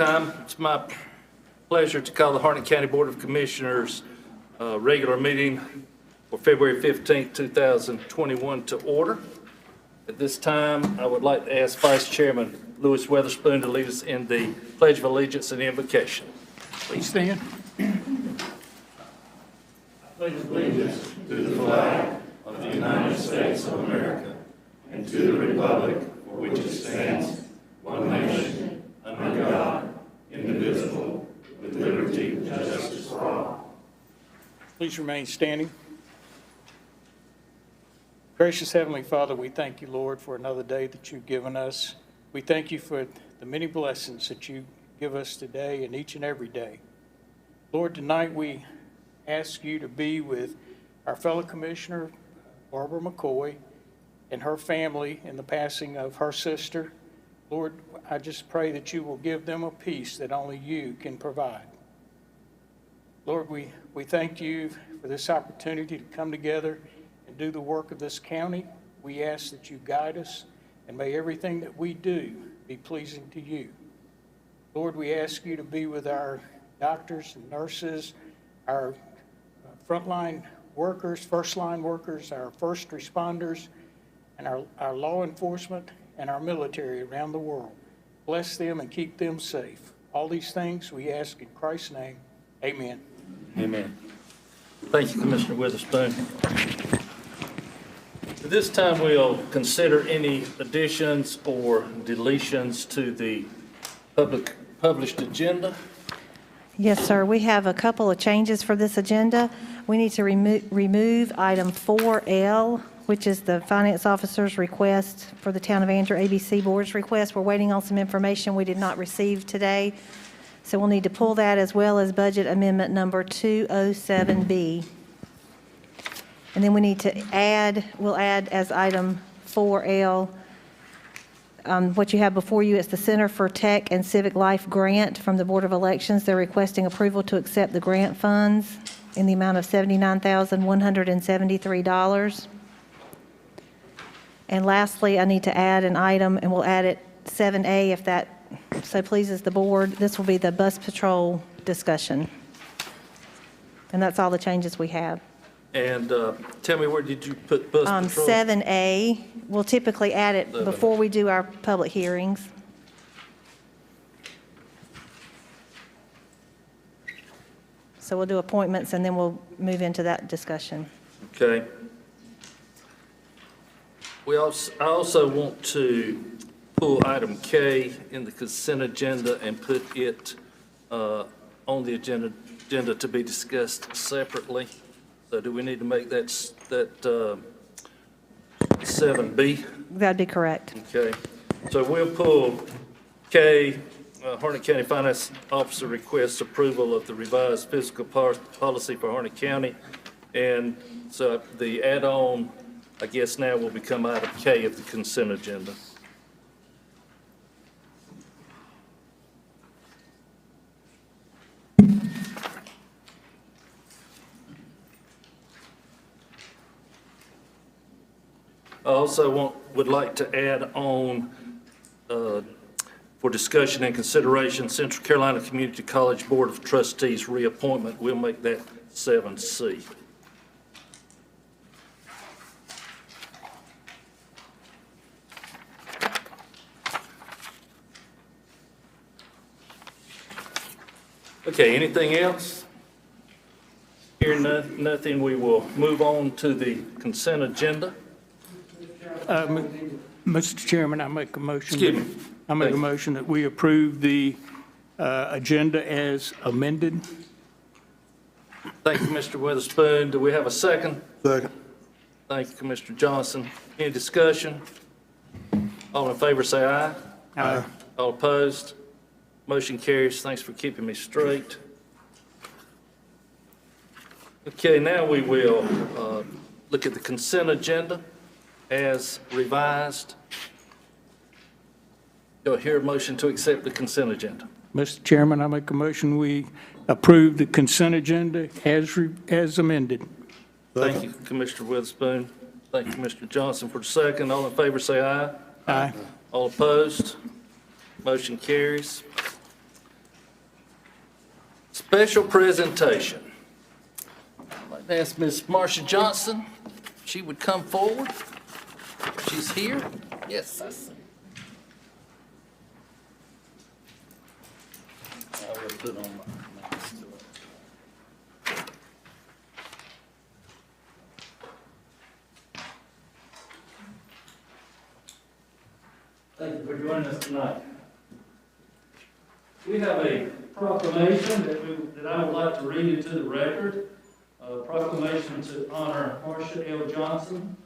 It's my pleasure to call the Harnett County Board of Commissioners regular meeting for February 15th, 2021 to order. At this time, I would like to ask Vice Chairman Louis Weatherspoon to lead us in the Pledge of Allegiance and invocation. Please stand. Pledge allegiance to the flag of the United States of America and to the republic for which it stands, one nation, under God, indivisible, with liberty and justice for all. Please remain standing. Gracious Heavenly Father, we thank you, Lord, for another day that you've given us. We thank you for the many blessings that you give us today and each and every day. Lord, tonight we ask you to be with our fellow commissioner, Barbara McCoy, and her family in the passing of her sister. Lord, I just pray that you will give them a peace that only you can provide. Lord, we thank you for this opportunity to come together and do the work of this county. We ask that you guide us, and may everything that we do be pleasing to you. Lord, we ask you to be with our doctors and nurses, our frontline workers, first-line workers, our first responders, and our law enforcement and our military around the world. Bless them and keep them safe. All these things we ask in Christ's name. Amen. Amen. Thank you, Commissioner Witherspoon. At this time, we'll consider any additions or deletions to the published agenda. Yes, sir. We have a couple of changes for this agenda. We need to remove item 4L, which is the finance officer's request for the Town of Andrew ABC Board's request. We're waiting on some information we did not receive today. So we'll need to pull that, as well as budget amendment number 207B. And then we need to we'll add as item 4L, what you have before you is the Center for Tech and Civic Life grant from the Board of Elections. They're requesting approval to accept the grant funds in the amount of $79,173. And lastly, I need to add an item, and we'll add it 7A if that so pleases the board. This will be the bus patrol discussion. And that's all the changes we have. And tell me, where did you put bus patrol? 7A, we'll typically add it before we do our public hearings. So we'll do appointments, and then we'll move into that discussion. Okay. I also want to pull item K in the consent agenda and put it on the agenda to be discussed separately. So do we need to make that 7B? That'd be correct. Okay. So we'll pull K, Harnett County Finance Officer requests approval of the revised fiscal policy for Harnett County. And so the add-on, I guess now will become item K of the consent agenda. I also would like to add on for discussion and consideration, Central Carolina Community College Board of Trustees reappointment. We'll make that 7C. Okay, anything else? Here, nothing. We will move on to the consent agenda. Mr. Chairman, I make a motion. Excuse me. I make a motion that we approve the agenda as amended. Thank you, Mr. Witherspoon. Do we have a second? Second. Thank you, Commissioner Johnson. Any discussion? All in favor say aye. Aye. All opposed? Motion carries. Thanks for keeping me straight. Okay, now we will look at the consent agenda as revised. Do I hear a motion to accept the consent agenda? Mr. Chairman, I make a motion we approve the consent agenda as amended. Thank you, Commissioner Witherspoon. Thank you, Mr. Johnson, for the second. All in favor say aye. Aye. All opposed? Motion carries. Special presentation. I'd like to ask Ms. Marcia Johnson if she would come forward. She's here. Yes, I see. I will put on my mask to it. Thank you for joining us tonight. We have a proclamation that I would like to read into the record. A proclamation to honor Marcia L. Johnson,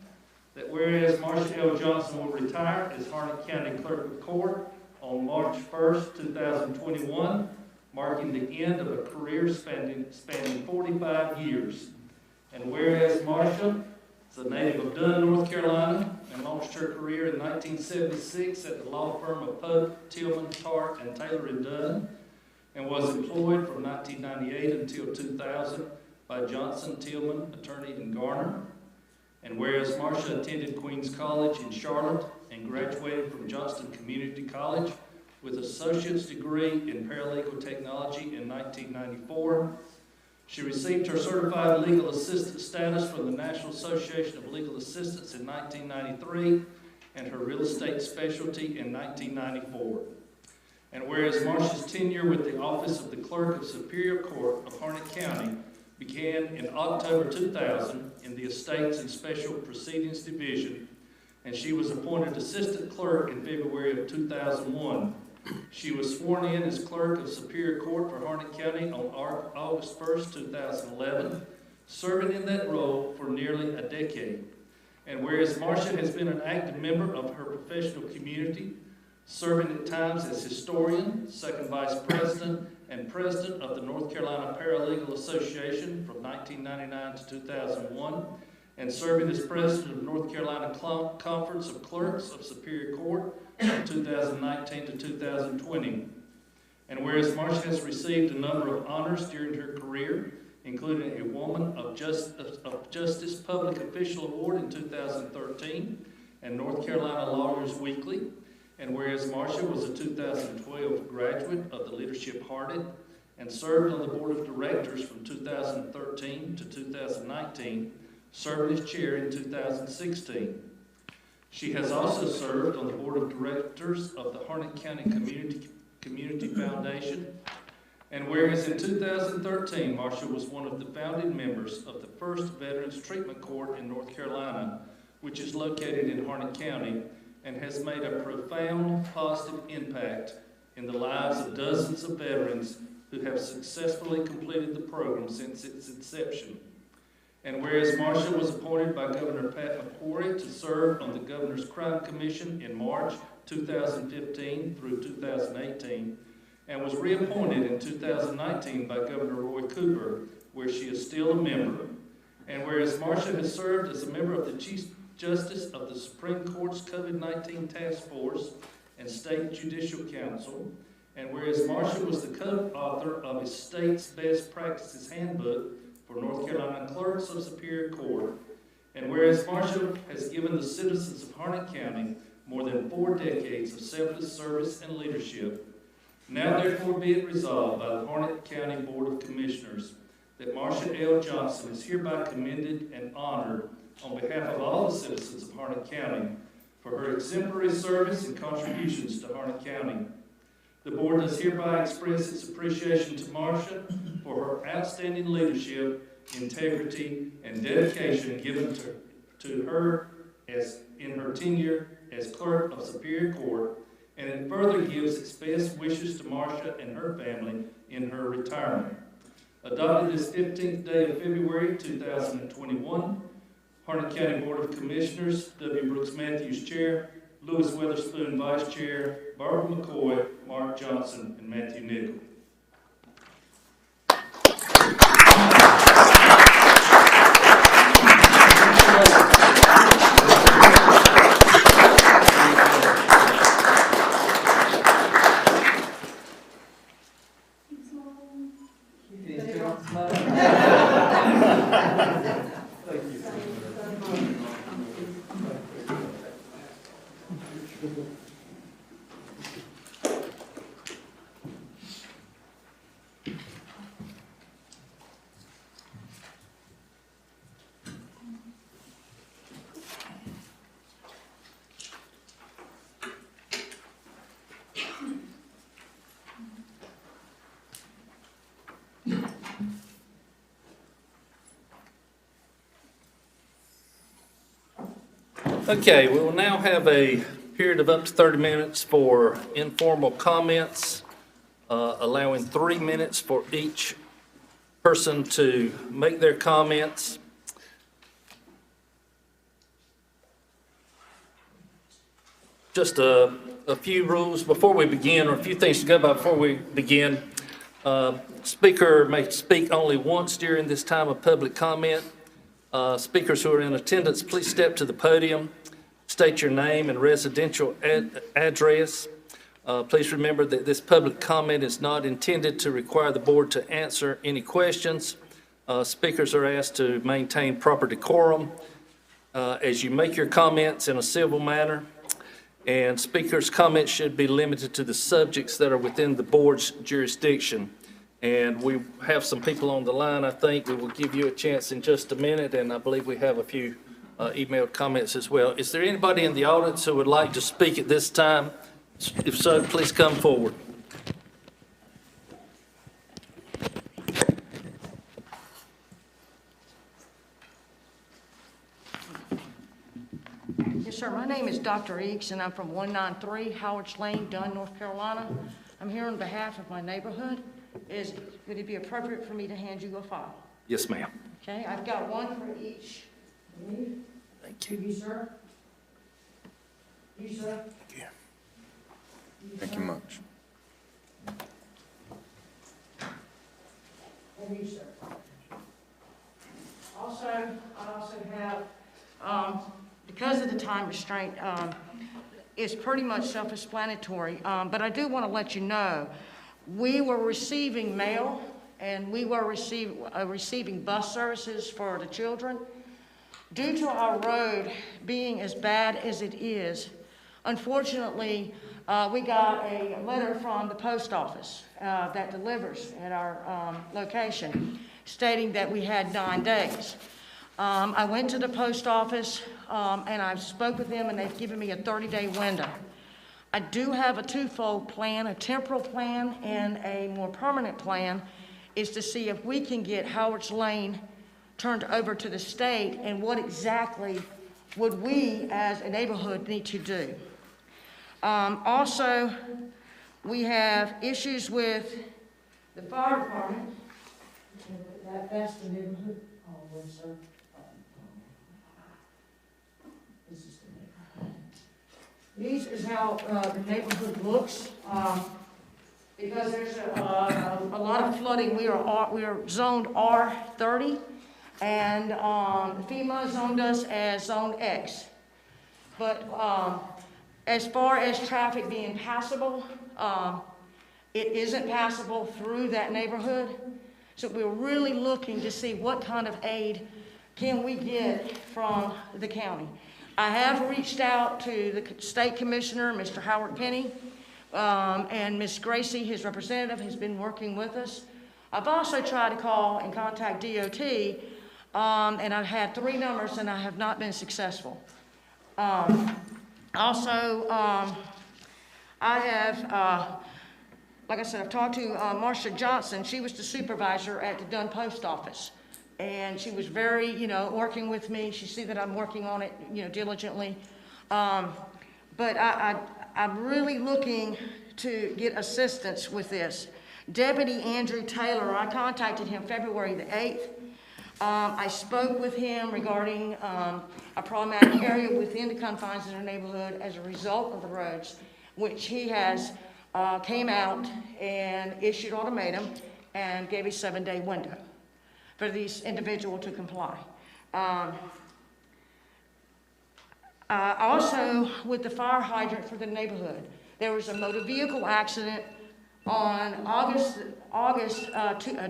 that whereas Marcia L. Johnson will retire as Harnett County Clerk of Court on March 1st, 2021, marking the end of a career spanning 45 years. And whereas Marcia is a native of Dunn, North Carolina, and launched her career in 1976 at the law firm of Pope, Tillman, Tart, and Taylor & Dunn, and was employed from 1998 until 2000 by Johnson, Tillman, Attorney, and Garner. And whereas Marcia attended Queens College in Charlotte and graduated from Johnston Community College with associate's degree in paralegal technology in 1994, she received her certified legal assistant status from the National Association of Legal Assistants in 1993 and her real estate specialty in 1994. And whereas Marcia's tenure with the Office of the Clerk of Superior Court of Harnett County began in October 2000 in the Estates and Special Proceedings Division, and she was appointed Assistant Clerk in February of 2001. She was sworn in as Clerk of Superior Court for Harnett County on August 1st, 2011, serving in that role for nearly a decade. And whereas Marcia has been an active member of her professional community, serving at times as historian, second vice president, and president of the North Carolina Paralegal Association from 1999 to 2001, and serving as president of North Carolina Conference of Clerks of Superior Court from 2019 to 2020. And whereas Marcia has received a number of honors during her career, including a Woman of Justice Public Official Award in 2013 and North Carolina Lawyers Weekly, and whereas Marcia was a 2012 graduate of the Leadership Harnett and served on the Board of Directors from 2013 to 2019, serving as chair in 2016. She has also served on the Board of Directors of the Harnett County Community Foundation. And whereas in 2013, Marcia was one of the founding members of the first Veterans Treatment Court in North Carolina, which is located in Harnett County, and has made a profound positive impact in the lives of dozens of veterans who have successfully completed the program since its inception. And whereas Marcia was appointed by Governor Pat McCrory to serve on the Governor's Crime Commission in March 2015 through 2018, and was reappointed in 2019 by Governor Roy Cooper, where she is still a member. And whereas Marcia has served as a member of the Chief Justice of the Supreme Court's COVID-19 Task Force and State Judicial Council, and whereas Marcia was the co-author of a State's Best Practices Handbook for North Carolina Clerks of Superior Court, and whereas Marcia has given the citizens of Harnett County more than 4 decades of selfless service and leadership, now therefore be it resolved by the Harnett County Board of Commissioners that Marcia L. Johnson is hereby commended and honored on behalf of all the citizens of Harnett County for her exemplary service and contributions to Harnett County. The board does hereby express its appreciation to Marcia for her outstanding leadership, integrity, and dedication given to her as in her tenure as Clerk of Superior Court, and it further gives its best wishes to Marcia and her family in her retirement. Adopted this 15th day of February 2021, Harnett County Board of Commissioners, W. Brooks Matthews, Chair, Lewis Weatherspoon, Vice Chair, Barbara McCoy, Mark Johnson, and Matthew Nickel. Okay, we will now have a period of up to 30 minutes for informal comments, allowing 3 minutes for each person to make their comments. Just a few rules before we begin, or a few things to go by before we begin. Speaker may speak only once during this time of public comment. Speakers who are in attendance, please step to the podium, state your name and residential address. Please remember that this public comment is not intended to require the board to answer any questions. Speakers are asked to maintain proper decorum as you make your comments in a civil manner. And speakers' comments should be limited to the subjects that are within the board's jurisdiction. And we have some people on the line, I think. We will give you a chance in just a minute, and I believe we have a few emailed comments as well. Is there anybody in the audience who would like to speak at this time? If so, please come forward. Yes, sir. My name is Dr. Eakes, and I'm from 193 Howard's Lane, Dunn, North Carolina. I'm here on behalf of my neighborhood. Would it be appropriate for me to hand you a file? Yes, ma'am. Okay, I've got one for each. Thank you. You, sir? You, sir? Thank you. Thank you much. And you, sir? Also, I also have, because of the time restraint, it's pretty much self-explanatory, but I do want to let you know, we were receiving mail and we were receiving bus services for the children. Due to our road being as bad as it is, unfortunately, we got a letter from the post office that delivers at our location stating that we had 9 days. I went to the post office and I spoke with them, and they've given me a 30-day window. I do have a twofold plan, a temporal plan and a more permanent plan, is to see if we can get Howard's Lane turned over to the state, and what exactly would we as a neighborhood need to do. Also, we have issues with the fire department. That's the neighborhood. Oh, yes, sir. This is the neighborhood. This is how the neighborhood looks. Because there's a lot of flooding. We are zoned R30, and FEMA zoned us as Zone X. But as far as traffic being passable, it isn't passable through that neighborhood. So we're really looking to see what kind of aid can we get from the county. I have reached out to the state commissioner, Mr. Howard Penny, and Ms. Gracie, his representative, has been working with us. I've also tried to call and contact DOT, and I've had 3 numbers and I have not been successful. Also, I have, like I said, I've talked to Marsha Johnson. She was the supervisor at the Dunn Post Office. And she was very, working with me. She see that I'm working on it, diligently. But I'm really looking to get assistance with this. Deputy Andrew Taylor, I contacted him February the 8th. I spoke with him regarding a problematic area within the confines of the neighborhood as a result of the roads, which he has came out and issued ultimatum and gave a 7-day window for these individuals to comply. Also, with the fire hydrant for the neighborhood, there was a motor vehicle accident on August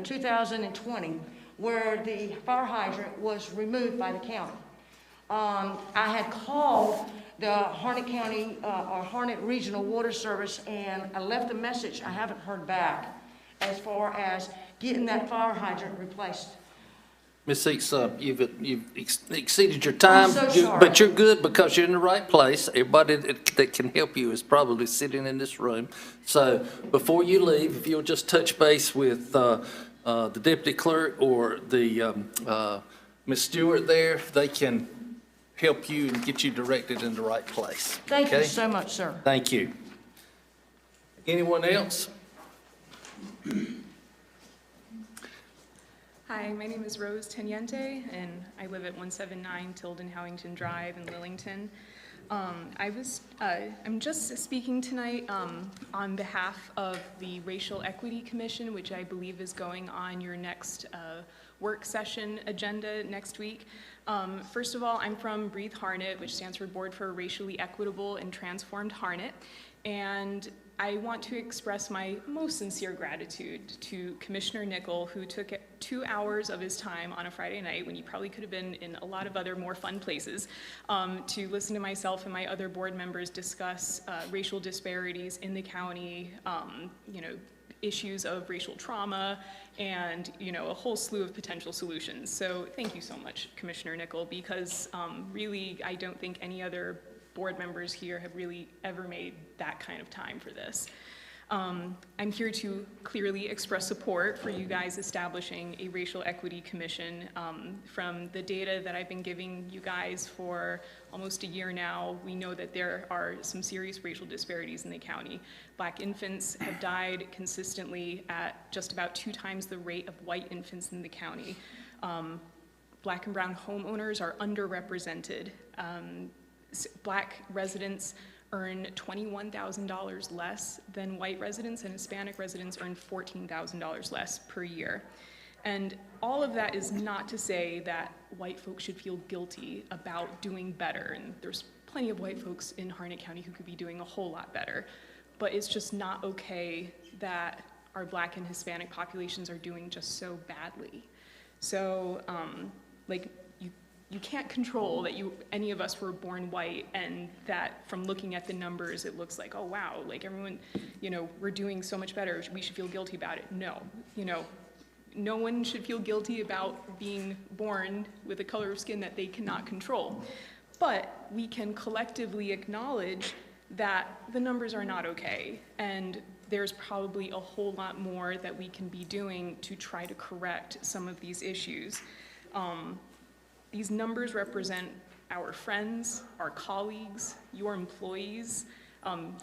2020, where the fire hydrant was removed by the county. I had called the Harnett County or Harnett Regional Water Service, and I left a message. I haven't heard back as far as getting that fire hydrant replaced. Ms. Eakes, you've exceeded your time. I'm so sorry. But you're good because you're in the right place. Everybody that can help you is probably sitting in this room. So before you leave, if you'll just touch base with the deputy clerk or the Ms. Stewart there, they can help you and get you directed in the right place. Thank you Okay? so much, sir. Thank you. Anyone else? Hi, my name is Rose Teniente, and I live at 179 Tilden Howington Drive in Lillington. I'm just speaking tonight on behalf of the Racial Equity Commission, which I believe is going on your next work session agenda next week. First of all, I'm from Breathe Harnett, which stands for Board for Racially Equitable and Transformed Harnett, and I want to express my most sincere gratitude to Commissioner Nickel, who took 2 hours of his time on a Friday night when he probably could have been in a lot of other more fun places to listen to myself and my other board members discuss racial disparities in the county, issues of racial trauma, and a whole slew of potential solutions. So thank you so much, Commissioner Nickel, because really I don't think any other board members here have really ever made that kind of time for this. I'm here to clearly express support for you guys establishing a racial equity commission. From the data that I've been giving you guys for almost a year now, we know that there are some serious racial disparities in the county. Black infants have died consistently at just about 2 times the rate of white infants in the county. Black and brown homeowners are underrepresented. Black residents earn $21,000 less than white residents, and Hispanic residents earn $14,000 less per year. And all of that is not to say that white folks should feel guilty about doing better, and there's plenty of white folks in Harnett County who could be doing a whole lot better, but it's just not okay that our Black and Hispanic populations are doing just so badly. So, you can't control that any of us were born white, and that from looking at the numbers, it looks like, oh wow, like everyone, we're doing so much better, we should feel guilty about it. No, no one should feel guilty about being born with a color of skin that they cannot control. But we can collectively acknowledge that the numbers are not okay, and there's probably a whole lot more that we can be doing to try to correct some of these issues. These numbers represent our friends, our colleagues, your employees,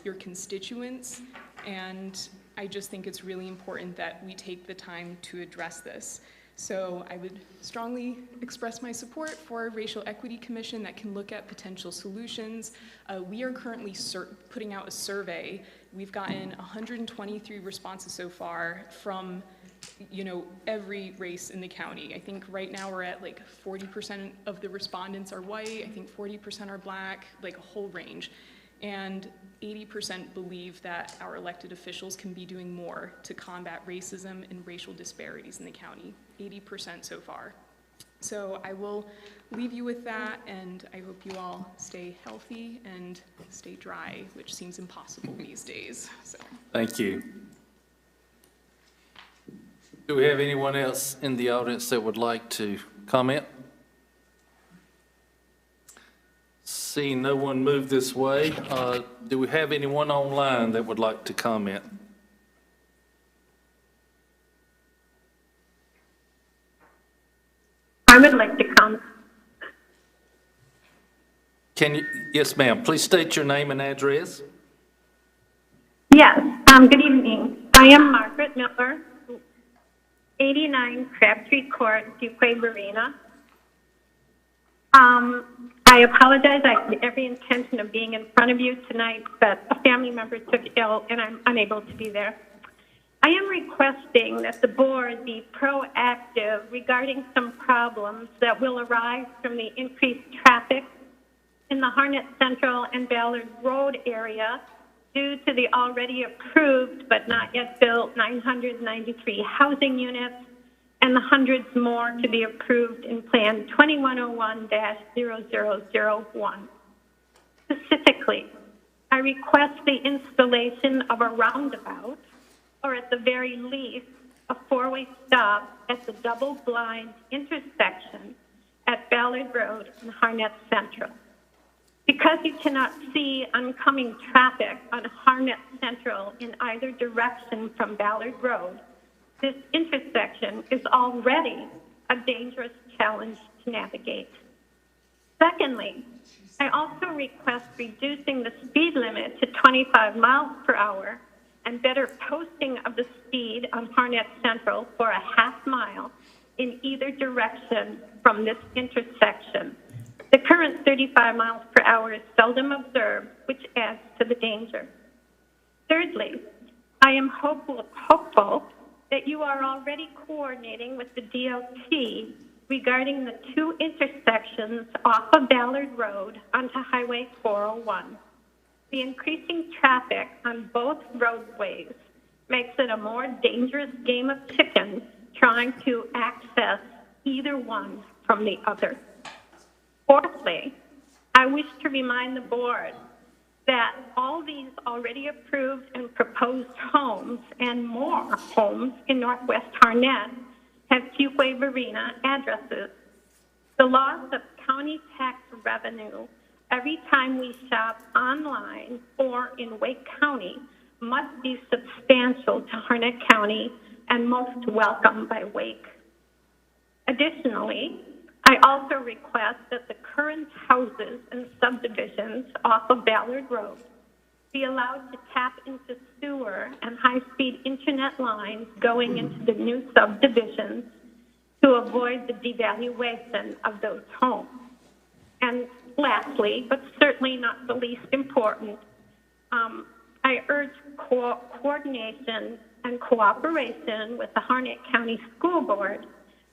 your constituents, and I just think it's really important that we take the time to address this. So I would strongly express my support for a Racial Equity Commission that can look at potential solutions. We are currently putting out a survey. We've gotten 123 responses so far from every race in the county. I think right now we're at like 40% of the respondents are white, I think 40% are Black, like a whole range. And 80% believe that our elected officials can be doing more to combat racism and racial disparities in the county. 80% so far. So I will leave you with that, and I hope you all stay healthy and stay dry, which seems impossible these days. So. Thank you. Do we have anyone else in the audience that would like to comment? Seeing no one move this way, do we have anyone online that would like to comment? I would like to comment. Can you, yes ma'am, please state your name and address. Yes, good evening. I am Margaret Miller, 89 Crabtree Court, Fuquay Marina. I apologize. I had every intention of being in front of you tonight, but a family member took ill and I'm unable to be there. I am requesting that the board be proactive regarding some problems that will arise from the increased traffic in the Harnett Central and Ballard Road area due to the already approved but not yet built 993 housing units and the hundreds more to be approved in Plan 2101-0001. Specifically, I request the installation of a roundabout, or at the very least, a four-way stop at the double-blind intersection at Ballard Road and Harnett Central. Because you cannot see oncoming traffic on Harnett Central in either direction from Ballard Road, this intersection is already a dangerous challenge to navigate. Secondly, I also request reducing the speed limit to 25 miles per hour and better posting of the speed on Harnett Central for a half mile in either direction from this intersection. The current 35 miles per hour is seldom observed, which adds to the danger. Thirdly, I am hopeful that you are already coordinating with the DOT regarding the two intersections off of Ballard Road onto Highway 401. The increasing traffic on both roadways makes it a more dangerous game of chicken trying to access either one from the other. Fourthly, I wish to remind the board that all these already approved and proposed homes and more homes in Northwest Harnett have Fuquay Varina addresses. The loss of county tax revenue every time we shop online or in Wake County must be substantial to Harnett County and most welcome by Wake. Additionally, I also request that the current houses and subdivisions off of Ballard Road be allowed to tap into sewer and high-speed internet lines going into the new subdivisions to avoid the devaluation of those homes. And lastly, but certainly not the least important, I urge coordination and cooperation with the Harnett County School Board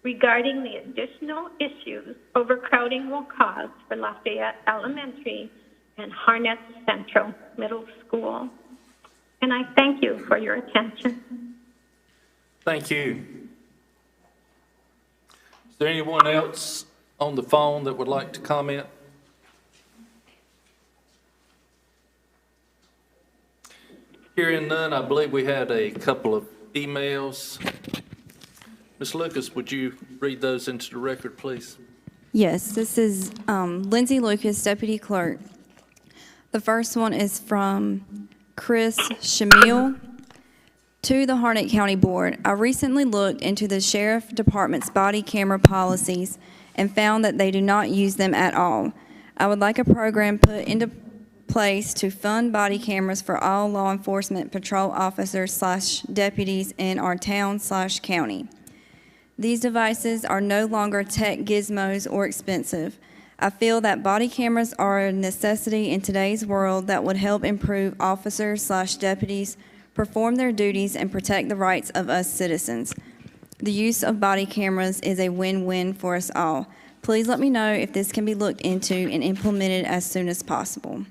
regarding the additional issues overcrowding will cause for Lafayette Elementary and Harnett Central Middle School. And I thank you for your attention. Thank you. Is there anyone else on the phone that would like to comment? Hearing none, I believe we had a couple of emails. Ms. Lucas, would you read those into the record, please? Yes, this is Lindsay Lucas, Deputy Clerk. The first one is from Chris Shamil. To the Harnett County Board, I recently looked into the Sheriff Department's body camera policies and found that they do not use them at all. I would like a program put into place to fund body cameras for all law enforcement patrol officers/deputies in our town/county. These devices are no longer tech gizmos or expensive. I feel that body cameras are a necessity in today's world that would help improve officers/deputies perform their duties and protect the rights of us citizens. The use of body cameras is a win-win for us all. Please let me know if this can be looked into and implemented as soon as possible.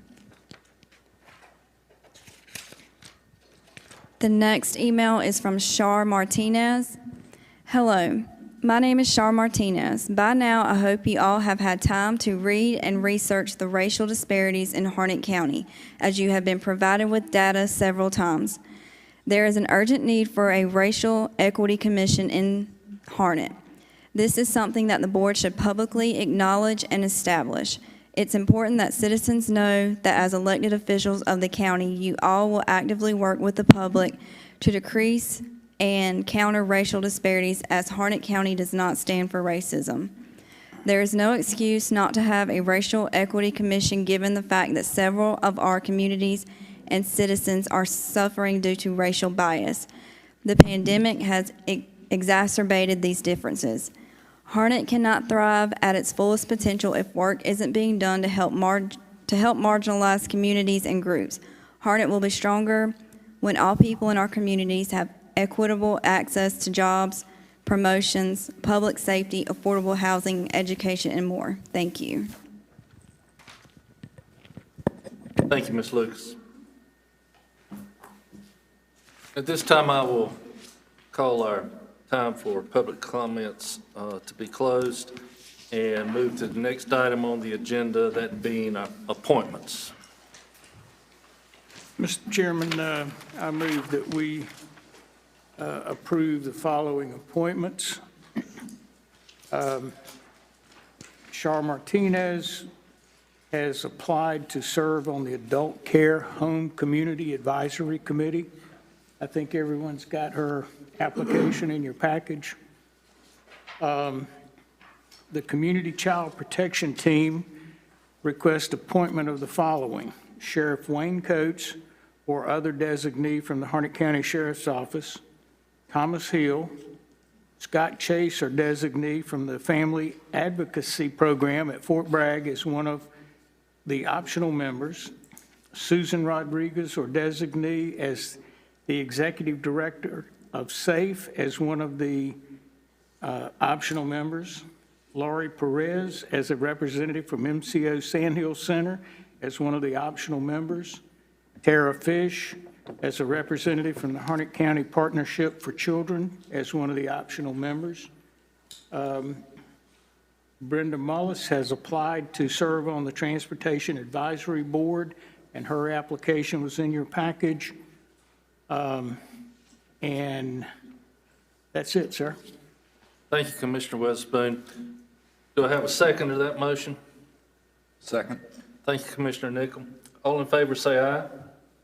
The next email is from Shar Martinez. Hello, my name is Shar Martinez. By now, I hope you all have had time to read and research the racial disparities in Harnett County, as you have been provided with data several times. There is an urgent need for a racial equity commission in Harnett. This is something that the board should publicly acknowledge and establish. It's important that citizens know that as elected officials of the county, you all will actively work with the public to decrease and counter racial disparities, as Harnett County does not stand for racism. There is no excuse not to have a racial equity commission given the fact that several of our communities and citizens are suffering due to racial bias. The pandemic has exacerbated these differences. Harnett cannot thrive at its fullest potential if work isn't being done to help marginalized communities and groups. Harnett will be stronger when all people in our communities have equitable access to jobs, promotions, public safety, affordable housing, education, and more. Thank you. Thank you, Ms. Lucas. At this time, I will call our time for public comments to be closed and move to the next item on the agenda, that being appointments. Mr. Chairman, I move that we approve the following appointments. Shar Martinez has applied to serve on the Adult Care Home Community Advisory Committee. I think everyone's got her application in your package. The Community Child Protection Team request appointment of the following: Sheriff Wayne Coates or other designee from the Harnett County Sheriff's Office, Thomas Hill, Scott Chase or designee from the Family Advocacy Program at Fort Bragg as one of the optional members, Susan Rodriguez or designee as the Executive Director of SAFE as one of the optional members, Laurie Perez as a representative from MCO Sandhill Center as one of the optional members, Tara Fish as a representative from the Harnett County Partnership for Children as one of the optional members. Brenda Mullis has applied to serve on the Transportation Advisory Board, and her application was in your package. And that's it, sir. Thank you, Commissioner Weatherspoon. Do I have a second to that motion? Second. Thank you, Commissioner Nickel. All in favor, say aye.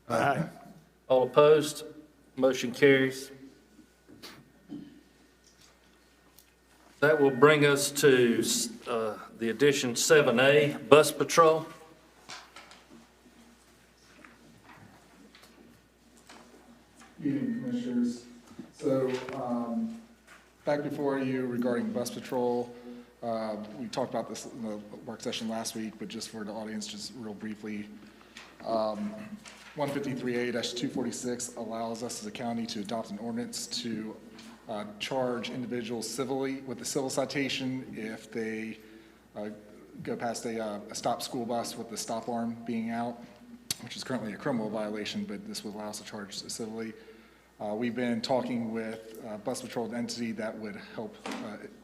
Aye. All opposed? Motion carries. That will bring us to the addition 7A, Bus Patrol. Evening, Commissioners. So, back before you regarding bus patrol, we talked about this in the work session last week, but just for the audience, just real briefly, 153A-246 allows us as a county to adopt an ordinance to charge individuals civilly with a civil citation if they go past a stopped school bus with the stop arm being out, which is currently a criminal violation, but this would allow us to charge civilly. We've been talking with Bus Patrol entity that would help,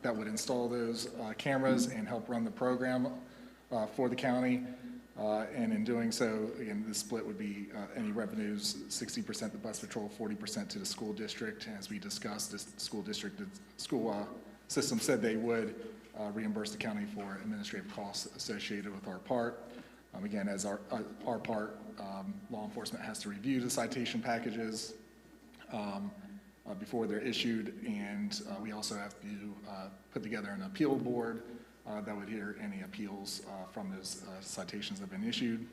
that would install those cameras and help run the program for the county. And in doing so, again, the split would be any revenues, 60% to Bus Patrol, 40% to the school district. As we discussed, the school system said they would reimburse the county for administrative costs associated with our part. Again, as our part, law enforcement has to review the citation packages before they're issued, and we also have to put together an appeal board that would hear any appeals from those citations that have been issued.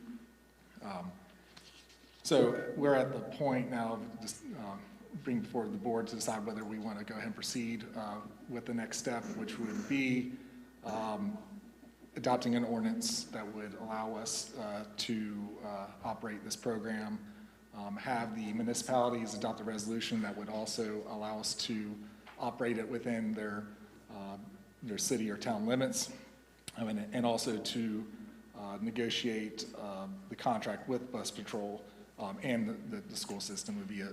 So we're at the point now of just bringing before the board to decide whether we want to go ahead and proceed with the next step, which would be adopting an ordinance that would allow us to operate this program, have the municipalities adopt a resolution that would also allow us to operate it within their city or town limits, and also to negotiate the contract with Bus Patrol, and the school system would be a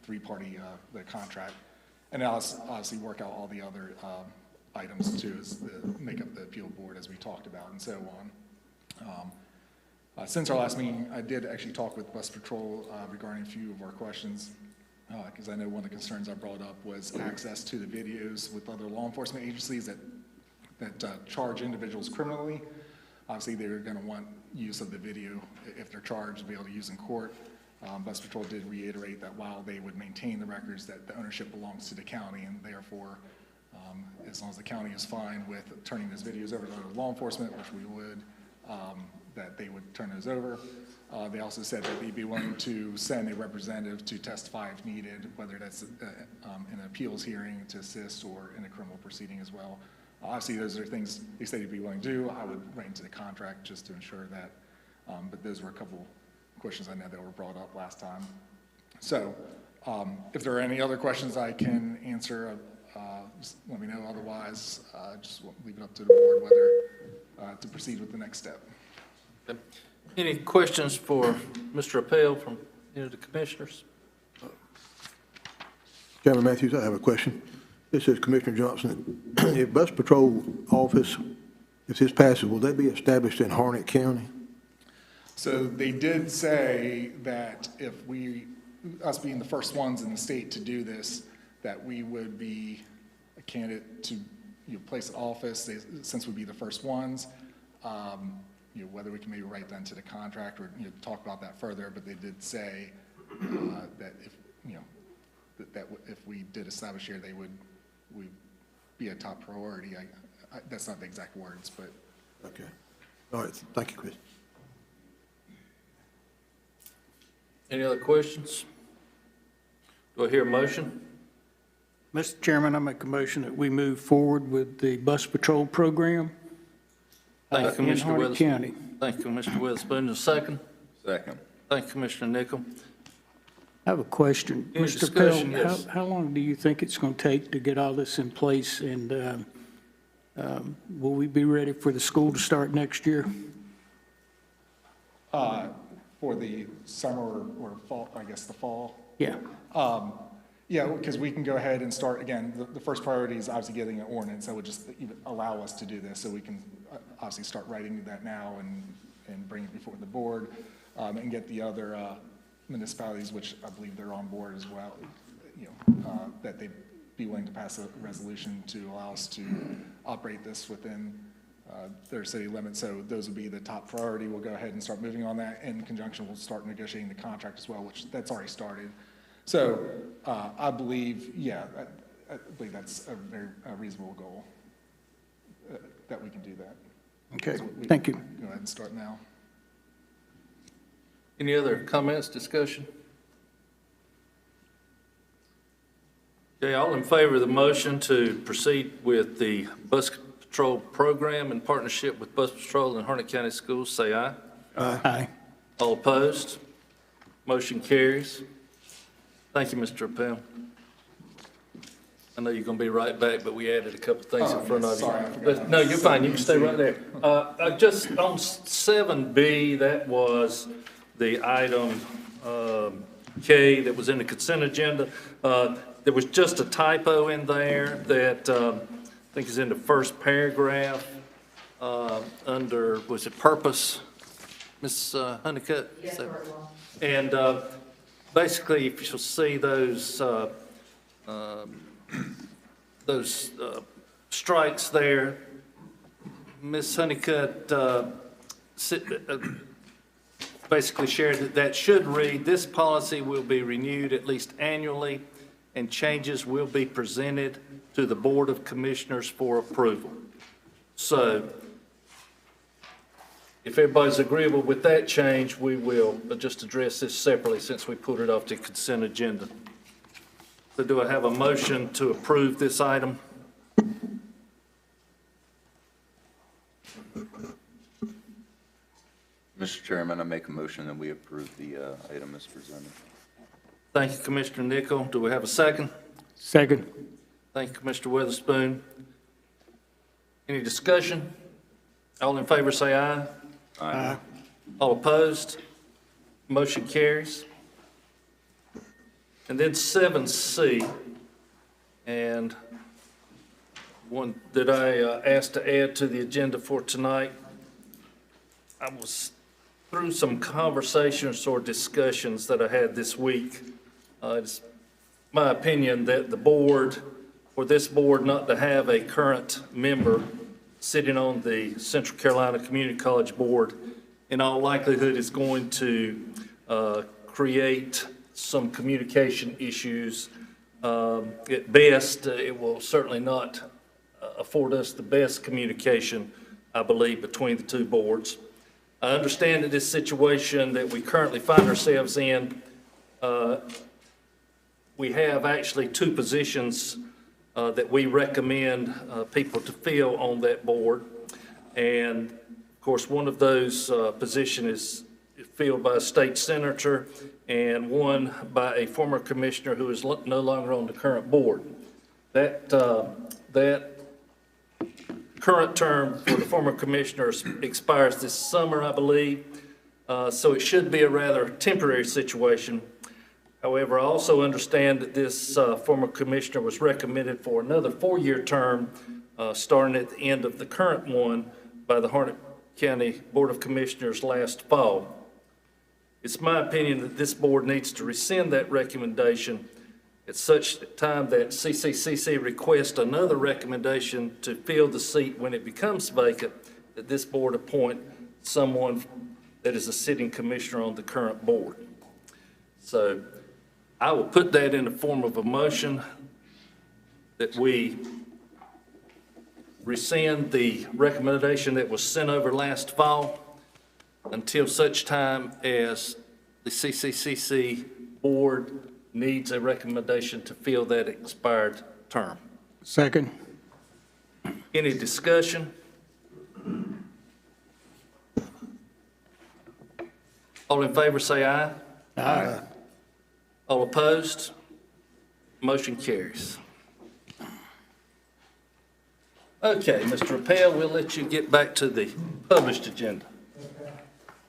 three-party the contract, and obviously work out all the other items too, as make up the appeal board as we talked about and so on. Since our last meeting, I did actually talk with Bus Patrol regarding a few of our questions, because I know one of the concerns I brought up was access to the videos with other law enforcement agencies that charge individuals criminally. Obviously, they're going to want use of the video if they're charged to be able to use in court. Bus Patrol did reiterate that while they would maintain the records, that the ownership belongs to the county, and therefore, as long as the county is fine with turning those videos over to law enforcement, which we would, that they would turn those over. They also said that they'd be willing to send a representative to testify if needed, whether that's in an appeals hearing to assist or in a criminal proceeding as well. Obviously, those are things they said they'd be willing to do. I would write into the contract just to ensure that, but those were a couple questions I know that were brought up last time. So if there are any other questions I can answer, just let me know. Otherwise, just leave it up to the board whether to proceed with the next step. Okay. Any questions for Mr. Appel from any of the commissioners? Chairman Matthews, I have a question. This is Commissioner Johnson. If Bus Patrol office, if this passes, will they be established in Harnett County? So they did say that if us being the first ones in the state to do this, that we would be a candidate to place an office, since we'd be the first ones. Whether we can maybe write that into the contract or talk about that further, but they did say that if that if we did establish here, we'd be a top priority. That's not the exact words, but Okay. All right, thank you, Chris. Any other questions? Do I hear a motion? Mr. Chairman, I make a motion that we move forward with the bus patrol program Thank you, in Commissioner Harnett Witherspoon. County. Thank you, Mr. Witherspoon. A second? Second. Thank you, Commissioner Nickel. I have a question. Any Mr. discussion? Pell, Yes. how long do you think it's going to take to get all this in place? And will we be ready for the school to start next year? For the summer or fall, I guess the fall. Yeah. Yeah, because we can go ahead and start, again, the first priority is obviously getting an ordinance that would just even allow us to do this, so we can obviously start writing that now and bring it before the board, and get the other municipalities, which I believe they're on board as well, that they'd be willing to pass a resolution to allow us to operate this within their city limits. So those would be the top priority. We'll go ahead and start moving on that. In conjunction, we'll start negotiating the contract as well, which that's already started. So I believe, I believe that's a very reasonable goal, that we can do that. Okay, So we thank you. can Go ahead and start now. Any other comments, discussion? Okay, all in favor of the motion to proceed with the bus patrol program in partnership with Bus Patrol and Harnett County Schools, say aye. Aye. All opposed? Motion carries. Thank you, Mr. Appel. I know you're going to be right back, but we added a couple things in front of you. Sorry, I forgot. No, you're fine. You can stay right there. Just on 7B, that was the item K that was in the consent agenda. There was just a typo in there that I think is in the first paragraph under, was it purpose? Ms. Honeycutt? Yes, sir. And basically, if you'll see those strikes there, Ms. Honeycutt basically shared that should read, this policy will be renewed at least annually, and changes will be presented to the Board of Commissioners for approval. So if everybody's agreeable with that change, we will just address this separately since we put it off the consent agenda. So do I have a motion to approve this item? Mr. Chairman, I make a motion that we approve the item as presented. Thank you, Commissioner Nickel. Do we have a second? Second. Thank you, Mr. Witherspoon. Any discussion? All in favor say aye. Aye. All opposed? Motion carries. And then 7C, and one that I asked to add to the agenda for tonight. I was through some conversations or discussions that I had this week. It's my opinion that the board, for this board not to have a current member sitting on the Central Carolina Community College Board, in all likelihood is going to create some communication issues. At best, it will certainly not afford us the best communication, I believe, between the two boards. I understand that this situation that we currently find ourselves in, we have actually two positions that we recommend people to fill on that board. And of course, one of those positions is filled by a state senator and one by a former commissioner who is no longer on the current board. That current term for the former commissioner expires this summer, I believe, so it should be a rather temporary situation. However, I also understand that this former commissioner was recommended for another 4-year term, starting at the end of the current one by the Harnett County Board of Commissioners last fall. It's my opinion that this board needs to rescind that recommendation at such time that CCCC requests another recommendation to fill the seat when it becomes vacant, that this board appoint someone that is a sitting commissioner on the current board. So I will put that in the form of a motion that we rescind the recommendation that was sent over last fall until such time as the CCCC board needs a recommendation to fill that expired term. Second. Any discussion? All in favor, say aye. Aye. All opposed? Motion carries. Okay, Mr. Rappel, we'll let you get back to the published agenda.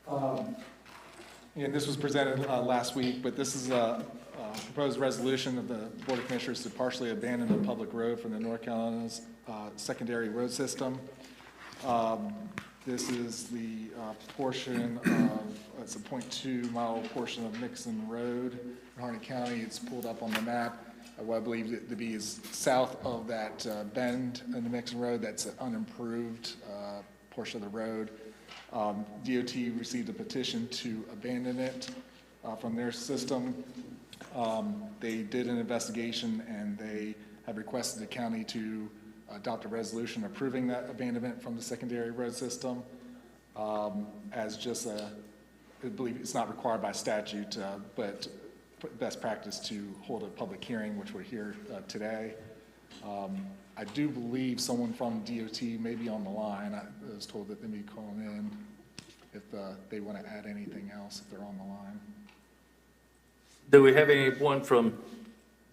And this was presented last week, but this is a proposed resolution of the Board of Commissioners to partially abandon a public road from the North Carolina's secondary road system. This is the portion of, it's a 0.2 mile portion of Nixon Road in Harnett County. It's pulled up on the map. What I believe it to be is south of that bend in the Nixon Road. That's an unimproved portion of the road. DOT received a petition to abandon it from their system. They did an investigation and they have requested the county to adopt a resolution approving that abandonment from the secondary road system as just I believe it's not required by statute, but best practice to hold a public hearing, which we're here today. I do believe someone from DOT may be on the line. I was told that they may be calling in if they want to add anything else if they're on the line. Do we have anyone from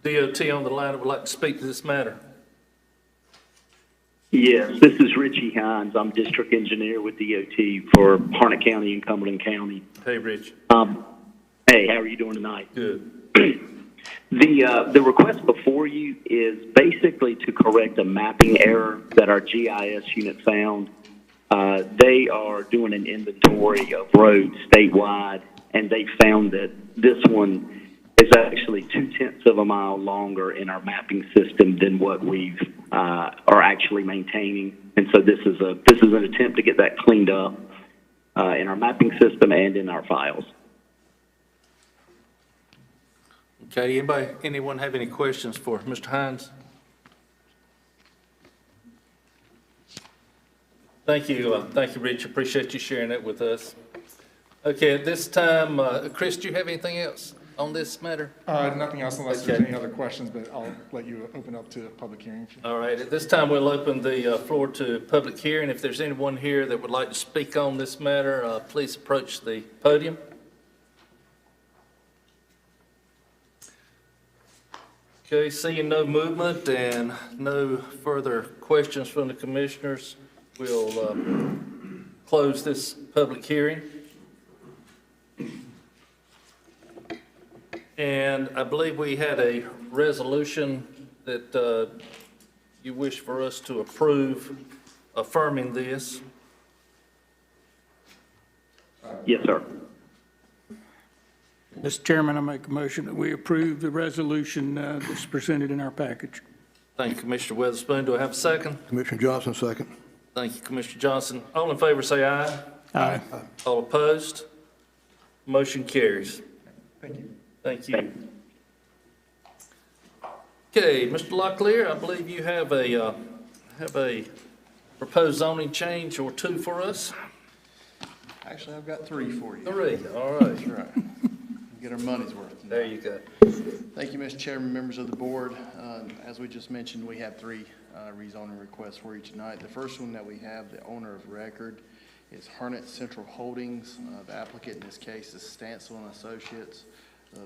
DOT on the line that would like to speak to this matter? Yes, this is Richie Hines. I'm district engineer with DOT for Harnett County and Cumberland County. Hey, Rich. Hey, how are you doing tonight? Good. The request before you is basically to correct a mapping error that our GIS unit found. They are doing an inventory of roads statewide, and they found that this one is actually 0.2 of a mile longer in our mapping system than what we've are actually maintaining. And so this is an attempt to get that cleaned up in our mapping system and in our files. Okay, anyone have any questions for Mr. Hines? Thank you, Rich. Appreciate you sharing that with us. Okay, at this time, Chris, do you have anything else on this matter? Nothing else unless there's any other questions, but I'll let you open up to a public hearing. All right, at this time, we'll open the floor to public hearing. If there's anyone here that would like to speak on this matter, please approach the podium. Okay, seeing no movement and no further questions from the commissioners, we'll close this public hearing. And I believe we had a resolution that you wish for us to approve affirming this. Yes, sir. Mr. Chairman, I make a motion that we approve the resolution that's presented in our package. Thank you, Commissioner Weatherspoon. Do I have a second? Commissioner Johnson, second. Thank you, Commissioner Johnson. All in favor, say aye. Aye. All opposed? Motion carries. Thank you. Thank you. Okay, Mr. Locklear, I believe you have a proposed zoning change or two for us? Actually, I've got three for you. Three, all right. That's right. Get our money's worth tonight. There you go. Thank you, Mr. Chairman, members of the board. As we just mentioned, we have three rezoning requests for you tonight. The first one that we have, the owner of record, is Harnett Central Holdings. The applicant in this case is Stansel and Associates.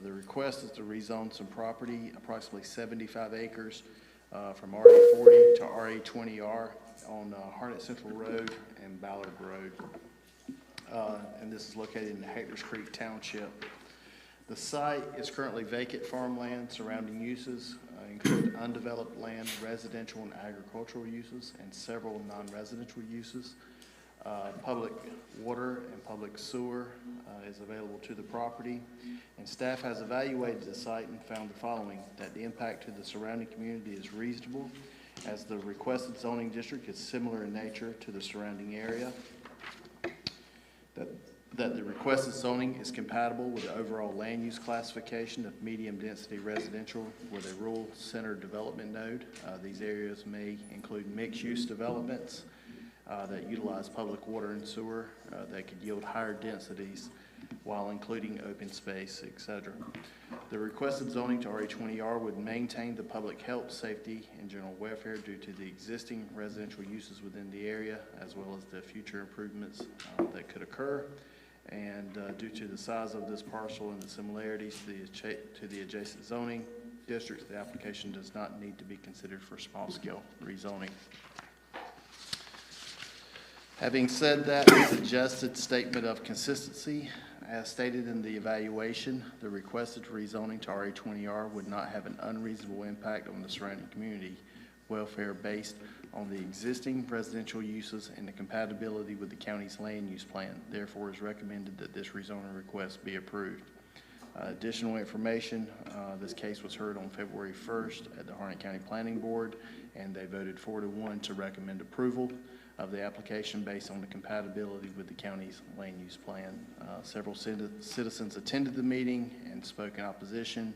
The request is to rezone some property, approximately 75 acres, from RA40 to RA20R on Harnett Central Road and Ballard Road. And this is located in Hectors Creek Township. The site is currently vacant farmland. Surrounding uses include undeveloped land, residential and agricultural uses, and several non-residential uses. Public water and public sewer is available to the property. And staff has evaluated the site and found the following: that the impact to the surrounding community is reasonable, as the requested zoning district is similar in nature to the surrounding area. That that the requested zoning is compatible with the overall land use classification of medium-density residential with a rural center development node. These areas may include mixed-use developments that utilize public water and sewer that could yield higher densities while including open space, etc. The requested zoning to RA20R would maintain the public health, safety, and general welfare due to the existing residential uses within the area, as well as the future improvements that could occur. And due to the size of this parcel and the similarities to the adjacent zoning districts, the application does not need to be considered for small-scale rezoning. Having said that, the suggested statement of consistency, as stated in the evaluation, the requested rezoning to RA20R would not have an unreasonable impact on the surrounding community welfare based on the existing residential uses and the compatibility with the county's land use plan. Therefore, it is recommended that this rezoning request be approved. Additional information, this case was heard on February 1st at the Harnett County Planning Board, and they voted 4-1 to recommend approval of the application based on the compatibility with the county's land use plan. Several citizens attended the meeting and spoke in opposition.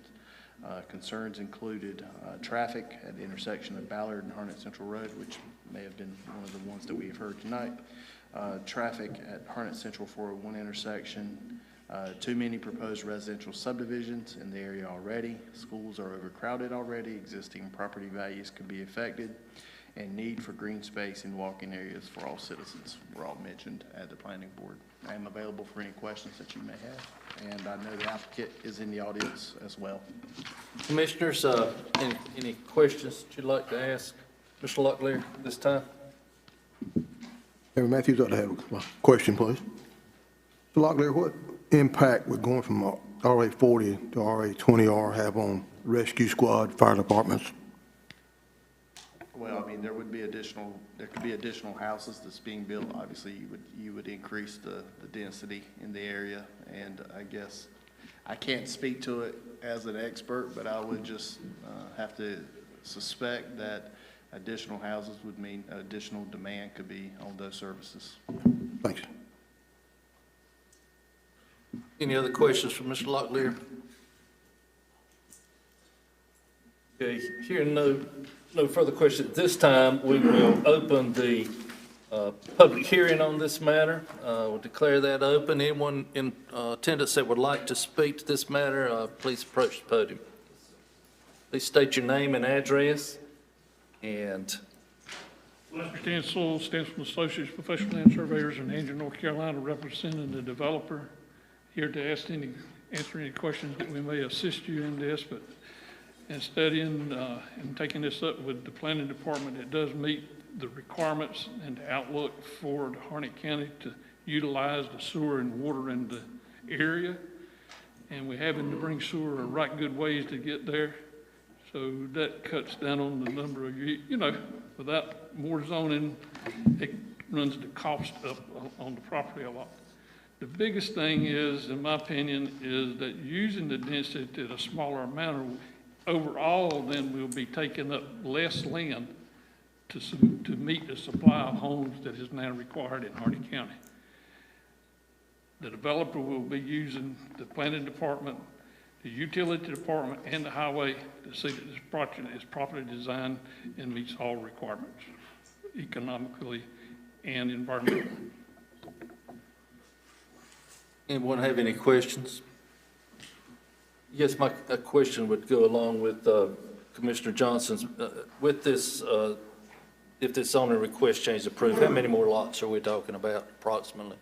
Concerns included traffic at the intersection of Ballard and Harnett Central Road, which may have been one of the ones that we have heard tonight. Traffic at Harnett Central 401 intersection. Too many proposed residential subdivisions in the area already. Schools are overcrowded already. Existing property values could be affected. And need for green space and walking areas for all citizens were all mentioned at the planning board. I am available for any questions that you may have, and I know the applicant is in the audience as well. Commissioners, any questions that you'd like to ask Mr. Locklear this time? Chairman Matthews ought to have a question, please. Mr. Locklear, what impact would going from RA40 to RA20R have on rescue squad, fire departments? Well, I mean, there could be additional houses that's being built. Obviously, you would increase the density in the area, and I guess I can't speak to it as an expert, but I would just have to suspect that additional houses would mean additional demand could be on those services. Thanks. Any other questions from Mr. Locklear? Okay, hearing no further questions at this time, we will open the public hearing on this matter. We'll declare that open. Anyone in attendance that would like to speak to this matter, please approach the podium. Please state your name and address. And Lester Stansel, Stansel Associates, Professional Land Surveyors in Angel, North Carolina, representing the developer, here to answer any questions that we may assist you in this, but in studying and taking this up with the planning department, it does meet the requirements and the outlook for Harnett County to utilize the sewer and water in the area. And we're having to bring sewer a right good ways to get there. So that cuts down on the number of, without more zoning, it runs the cost up on the property a lot. The biggest thing is, in my opinion, is that using the density at a smaller amount overall, then we'll be taking up less land to meet the supply of homes that is now required in Harnett County. The developer will be using the planning department, the utility department, and the highway to see that this project is properly designed and meets all requirements, economically and environmentally. anyone have any questions? Yes, my question would go along with Commissioner Johnson's. With this, if this zoning request change is approved, how many more lots are we talking about approximately?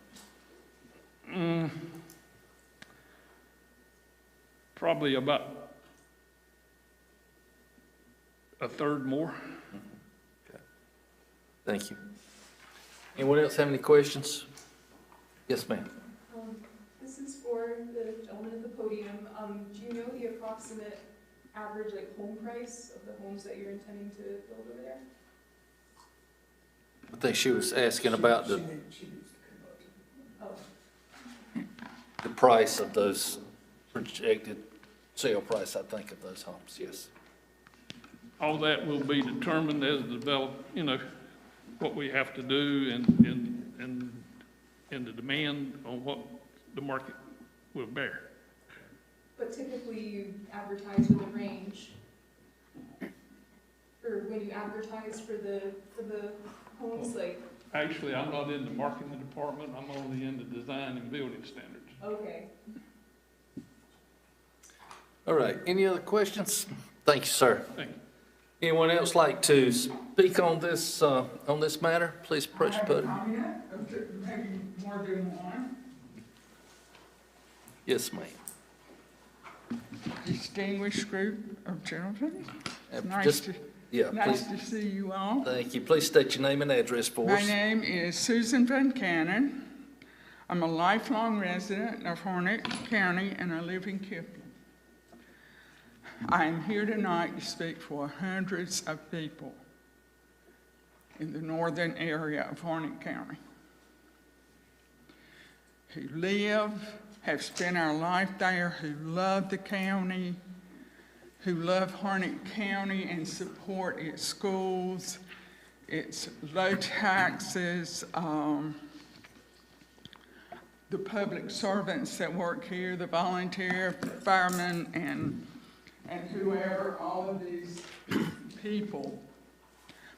Probably about a third more. Okay. Thank you. Anyone else have any questions? Yes, ma'am. This is for the gentleman at the podium. Do you know the approximate average home price of the homes that you're intending to build over there? I think she was asking about the price of those projected sale price, I think, of those homes, yes. All that will be determined as developed, what we have to do and the demand on what the market will bear. But typically you advertise with a range. Or when you advertise for the homes, like, Actually, I'm not in the marketing department, I'm only in the design and building standards. okay. All right, any other questions? Thank you, sir. Thank you. Anyone else like to speak on this matter? Please approach the podium. Maybe more than one. Yes, ma'am. Distinguished group of gentlemen. Nice Just- to, Yeah, nice please, to see you all. thank you. Please state your name and address for My us. name is Susan Van Cannon. I'm a lifelong resident of Harnett County, and I live in Kipling. I am here tonight to speak for hundreds of people in the northern area of Harnett County who live, have spent our life there, who love the county, who love Harnett County and support its schools, its low taxes, the public servants that work here, the volunteer firemen, and whoever, all of these people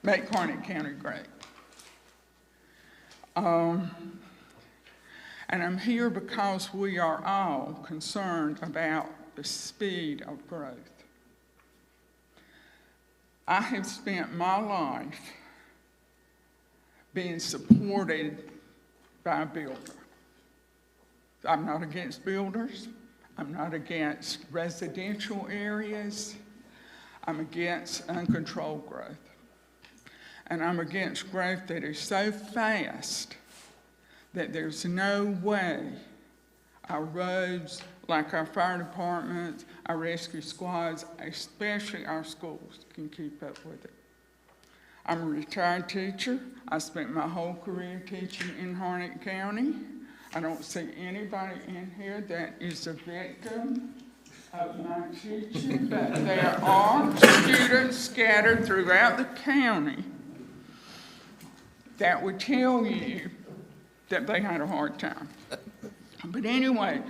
make Harnett County great. And I'm here because we are all concerned about the speed of growth. I have spent my life being supported by a builder. I'm not against builders. I'm not against residential areas. I'm against uncontrolled growth. And I'm against growth that is so fast that there's no way our roads, like our fire departments, our rescue squads, especially our schools, can keep up with it. I'm a retired teacher. I spent my whole career teaching in Harnett County. I don't see anybody in here that is a victim of my teaching, but there are students scattered throughout the county that would tell you that they had a hard time. But anyway,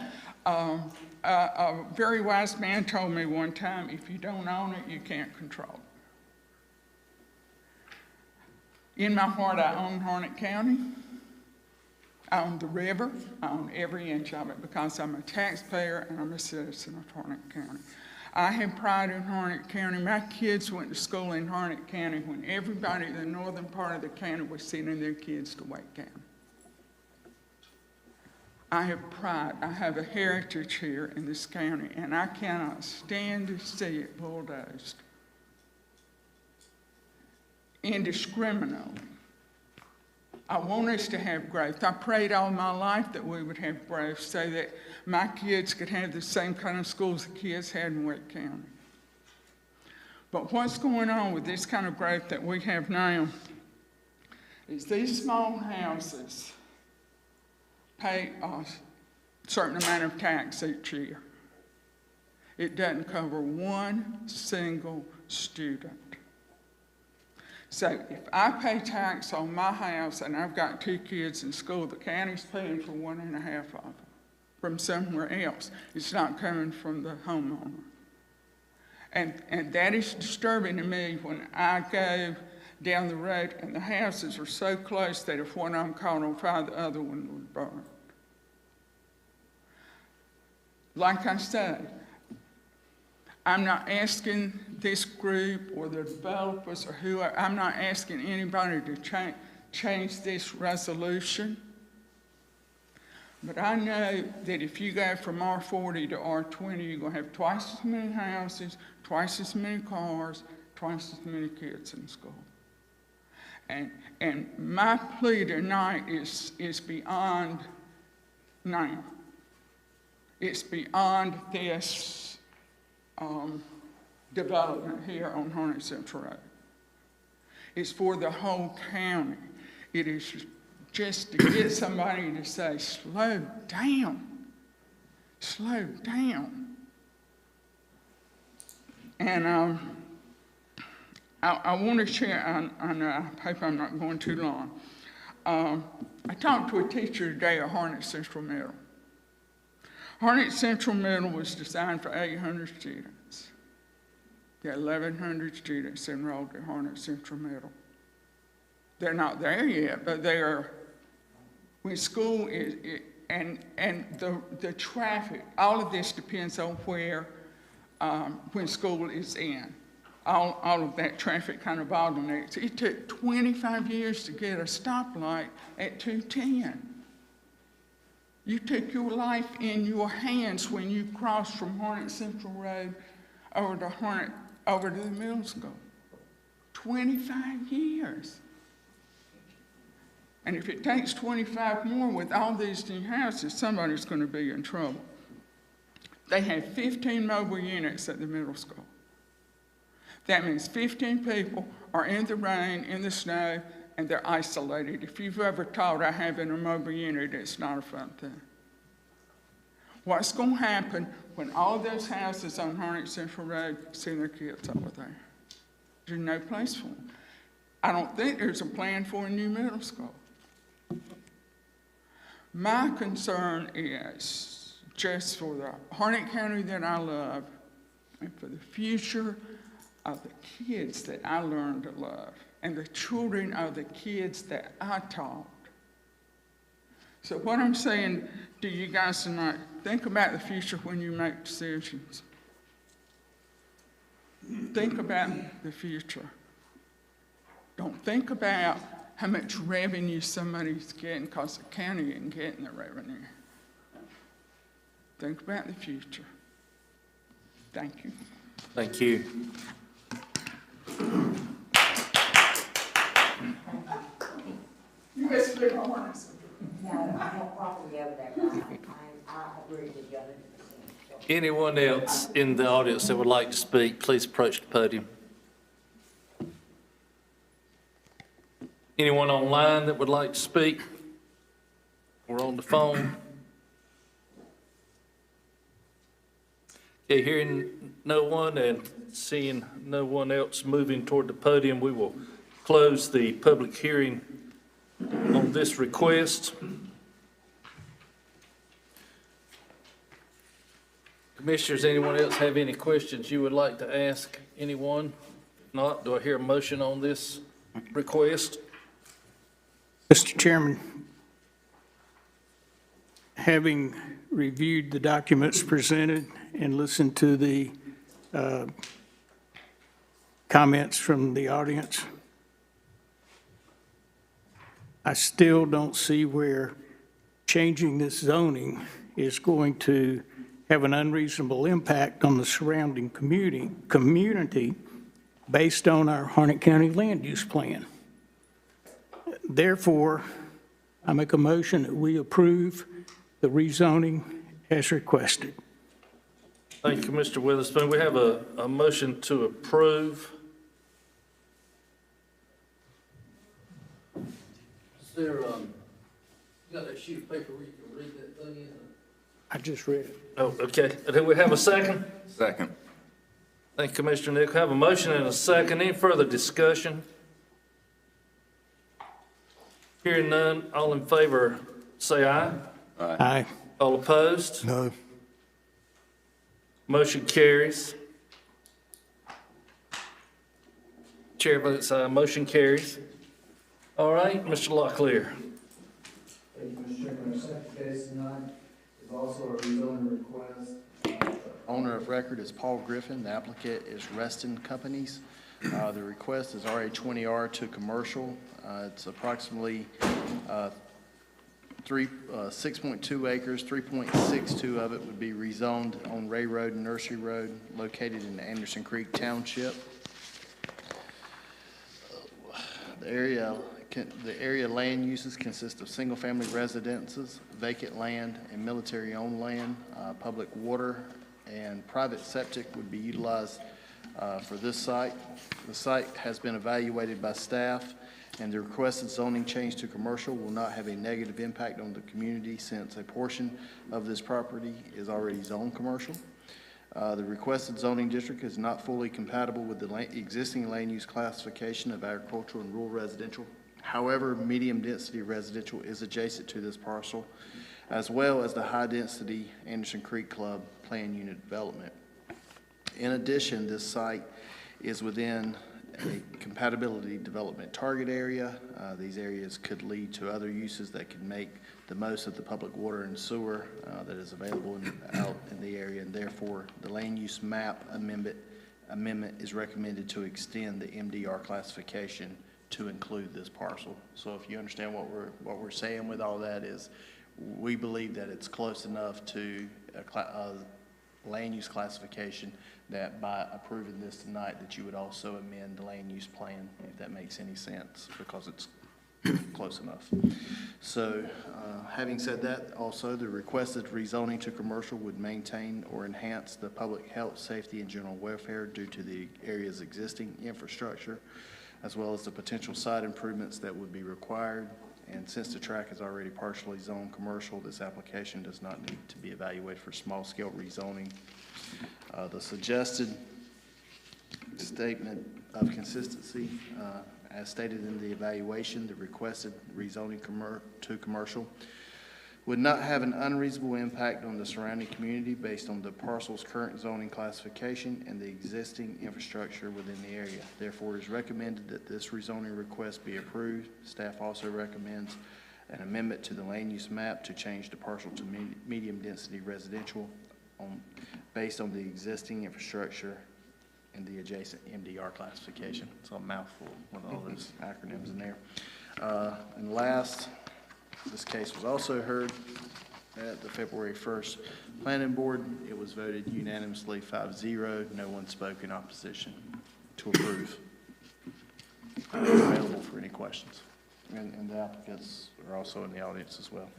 a very wise man told me one time, if you don't own it, you can't control it. In my heart, I own Harnett County. I own the river. I own every inch of it because I'm a taxpayer and I'm a citizen of Harnett County. I have pride in Harnett County. My kids went to school in Harnett County when everybody in the northern part of the county was sending their kids to Wake County. I have pride. I have a heritage here in this county, and I cannot stand to see it bulldozed indiscriminately. I want us to have growth. I prayed all my life that we would have growth so that my kids could have the same kind of schools the kids had in Wake County. But what's going on with this kind of growth that we have now is these small houses pay a certain amount of tax each year. It doesn't cover one single student. So if I pay tax on my house and I've got 2 kids in school, the county's paying for 1.5 of them from somewhere else. It's not coming from the homeowner. And that is disturbing to me when I go down the road and the houses are so close that if one of them caught on fire, the other one would burn. Like I said, I'm not asking this group or the developers or whoever, I'm not asking anybody to change this resolution. But I know that if you go from R40 to R20, you're going to have twice as many houses, twice as many cars, twice as many kids in school. And my plea tonight is beyond now. It's beyond this development here on Harnett Central Road. It's for the whole county. It is just to get somebody to say, slow down, slow down. And I want to share, and I hope I'm not going too long. I talked to a teacher today at Harnett Central Middle. Harnett Central Middle was designed for 800 students. There are 1,100 students enrolled at Harnett Central Middle. They're not there yet, but they are, when school is, and the traffic, all of this depends on where, when school is in. All of that traffic kind of bottlenecks. It took 25 years to get a stoplight at 210. You took your life in your hands when you crossed from Harnett Central Road over to the middle school. 25 years. And if it takes 25 more with all these new houses, somebody's going to be in trouble. They have 15 mobile units at the middle school. That means 15 people are in the rain, in the snow, and they're isolated. If you've ever taught, I having a mobile unit, it's not a fun thing. What's going to happen when all those houses on Harnett Central Road send their kids over there? There's no place for them. I don't think there's a plan for a new middle school. My concern is just for the Harnett County that I love and for the future of the kids that I learned to love and the children of the kids that I taught. So what I'm saying to you guys tonight, think about the future when you make decisions. Think about the future. Don't think about how much revenue somebody's getting because the county isn't getting the revenue. Think about the future. Thank you. Thank you. You must be honest. No, I have property over there, I agree with you 100%. Anyone else in the audience that would like to speak, please approach the podium. Anyone online that would like to speak or on the phone? Okay, hearing no one and seeing no one else moving toward the podium, we will close the public hearing on this request. Commissioners, anyone else have any questions you would like to ask anyone? If not, do I hear a motion on this request? Mr. Chairman, having reviewed the documents presented and listened to the comments from the audience, I still don't see where changing this zoning is going to have an unreasonable impact on the surrounding community based on our Harnett County land use plan. Therefore, I make a motion that we approve the rezoning as requested. Thank you, Mr. Witherspoon. We have a motion to approve. Is there, you got that sheet of paper where you can read that thing in? I just read it. Oh, okay. Do we have a second? Second. Thank you, Commissioner Nick. I have a motion and a second. Any further discussion? Hearing none, all in favor, say aye. Aye. All opposed? No. Motion carries. Chair votes aye. Motion carries. All right, Mr. Locklear. Thank you, Mr. Chairman. Our second case tonight is also a rezoning request. Owner of record is Paul Griffin. The applicant is Reston Companies. The request is RA 20R to commercial. It's approximately 6.2 acres. 3.62 of it would be rezoned on Ray Road and Nursery Road, located in Anderson Creek Township. The area land uses consist of single-family residences, vacant land, and military-owned land. Public water and private septic would be utilized for this site. The site has been evaluated by staff, and the requested zoning change to commercial will not have a negative impact on the community since a portion of this property is already zoned commercial. The requested zoning district is not fully compatible with the existing land use classification of agricultural and rural residential. However, medium-density residential is adjacent to this parcel. as well as the high-density Anderson Creek Club planned unit development. In addition, this site is within a compatibility development target area. These areas could lead to other uses that could make the most of the public water and sewer that is available out in the area, and therefore the land use map amendment is recommended to extend the MDR classification to include this parcel. So if you understand what we're saying with all that is, we believe that it's close enough to a land use classification that by approving this tonight, that you would also amend the land use plan, if that makes any sense, because it's close enough. So having said that, also the requested rezoning to commercial would maintain or enhance the public health, safety, and general welfare due to the area's existing infrastructure, as well as the potential site improvements that would be required. And since the track is already partially zoned commercial, this application does not need to be evaluated for small-scale rezoning. The suggested statement of consistency, as stated in the evaluation, the requested rezoning to commercial would not have an unreasonable impact on the surrounding community based on the parcel's current zoning classification and the existing infrastructure within the area. Therefore, it is recommended that this rezoning request be approved. Staff also recommends an amendment to the land use map to change the parcel to medium-density residential based on the existing infrastructure and the adjacent MDR classification. It's a mouthful with all those acronyms in there. And last, this case was also heard at the February 1st Planning Board. It was voted unanimously 5-0. No one spoke in opposition to approve. I'm available for any questions. And the applicants are also in the audience as well.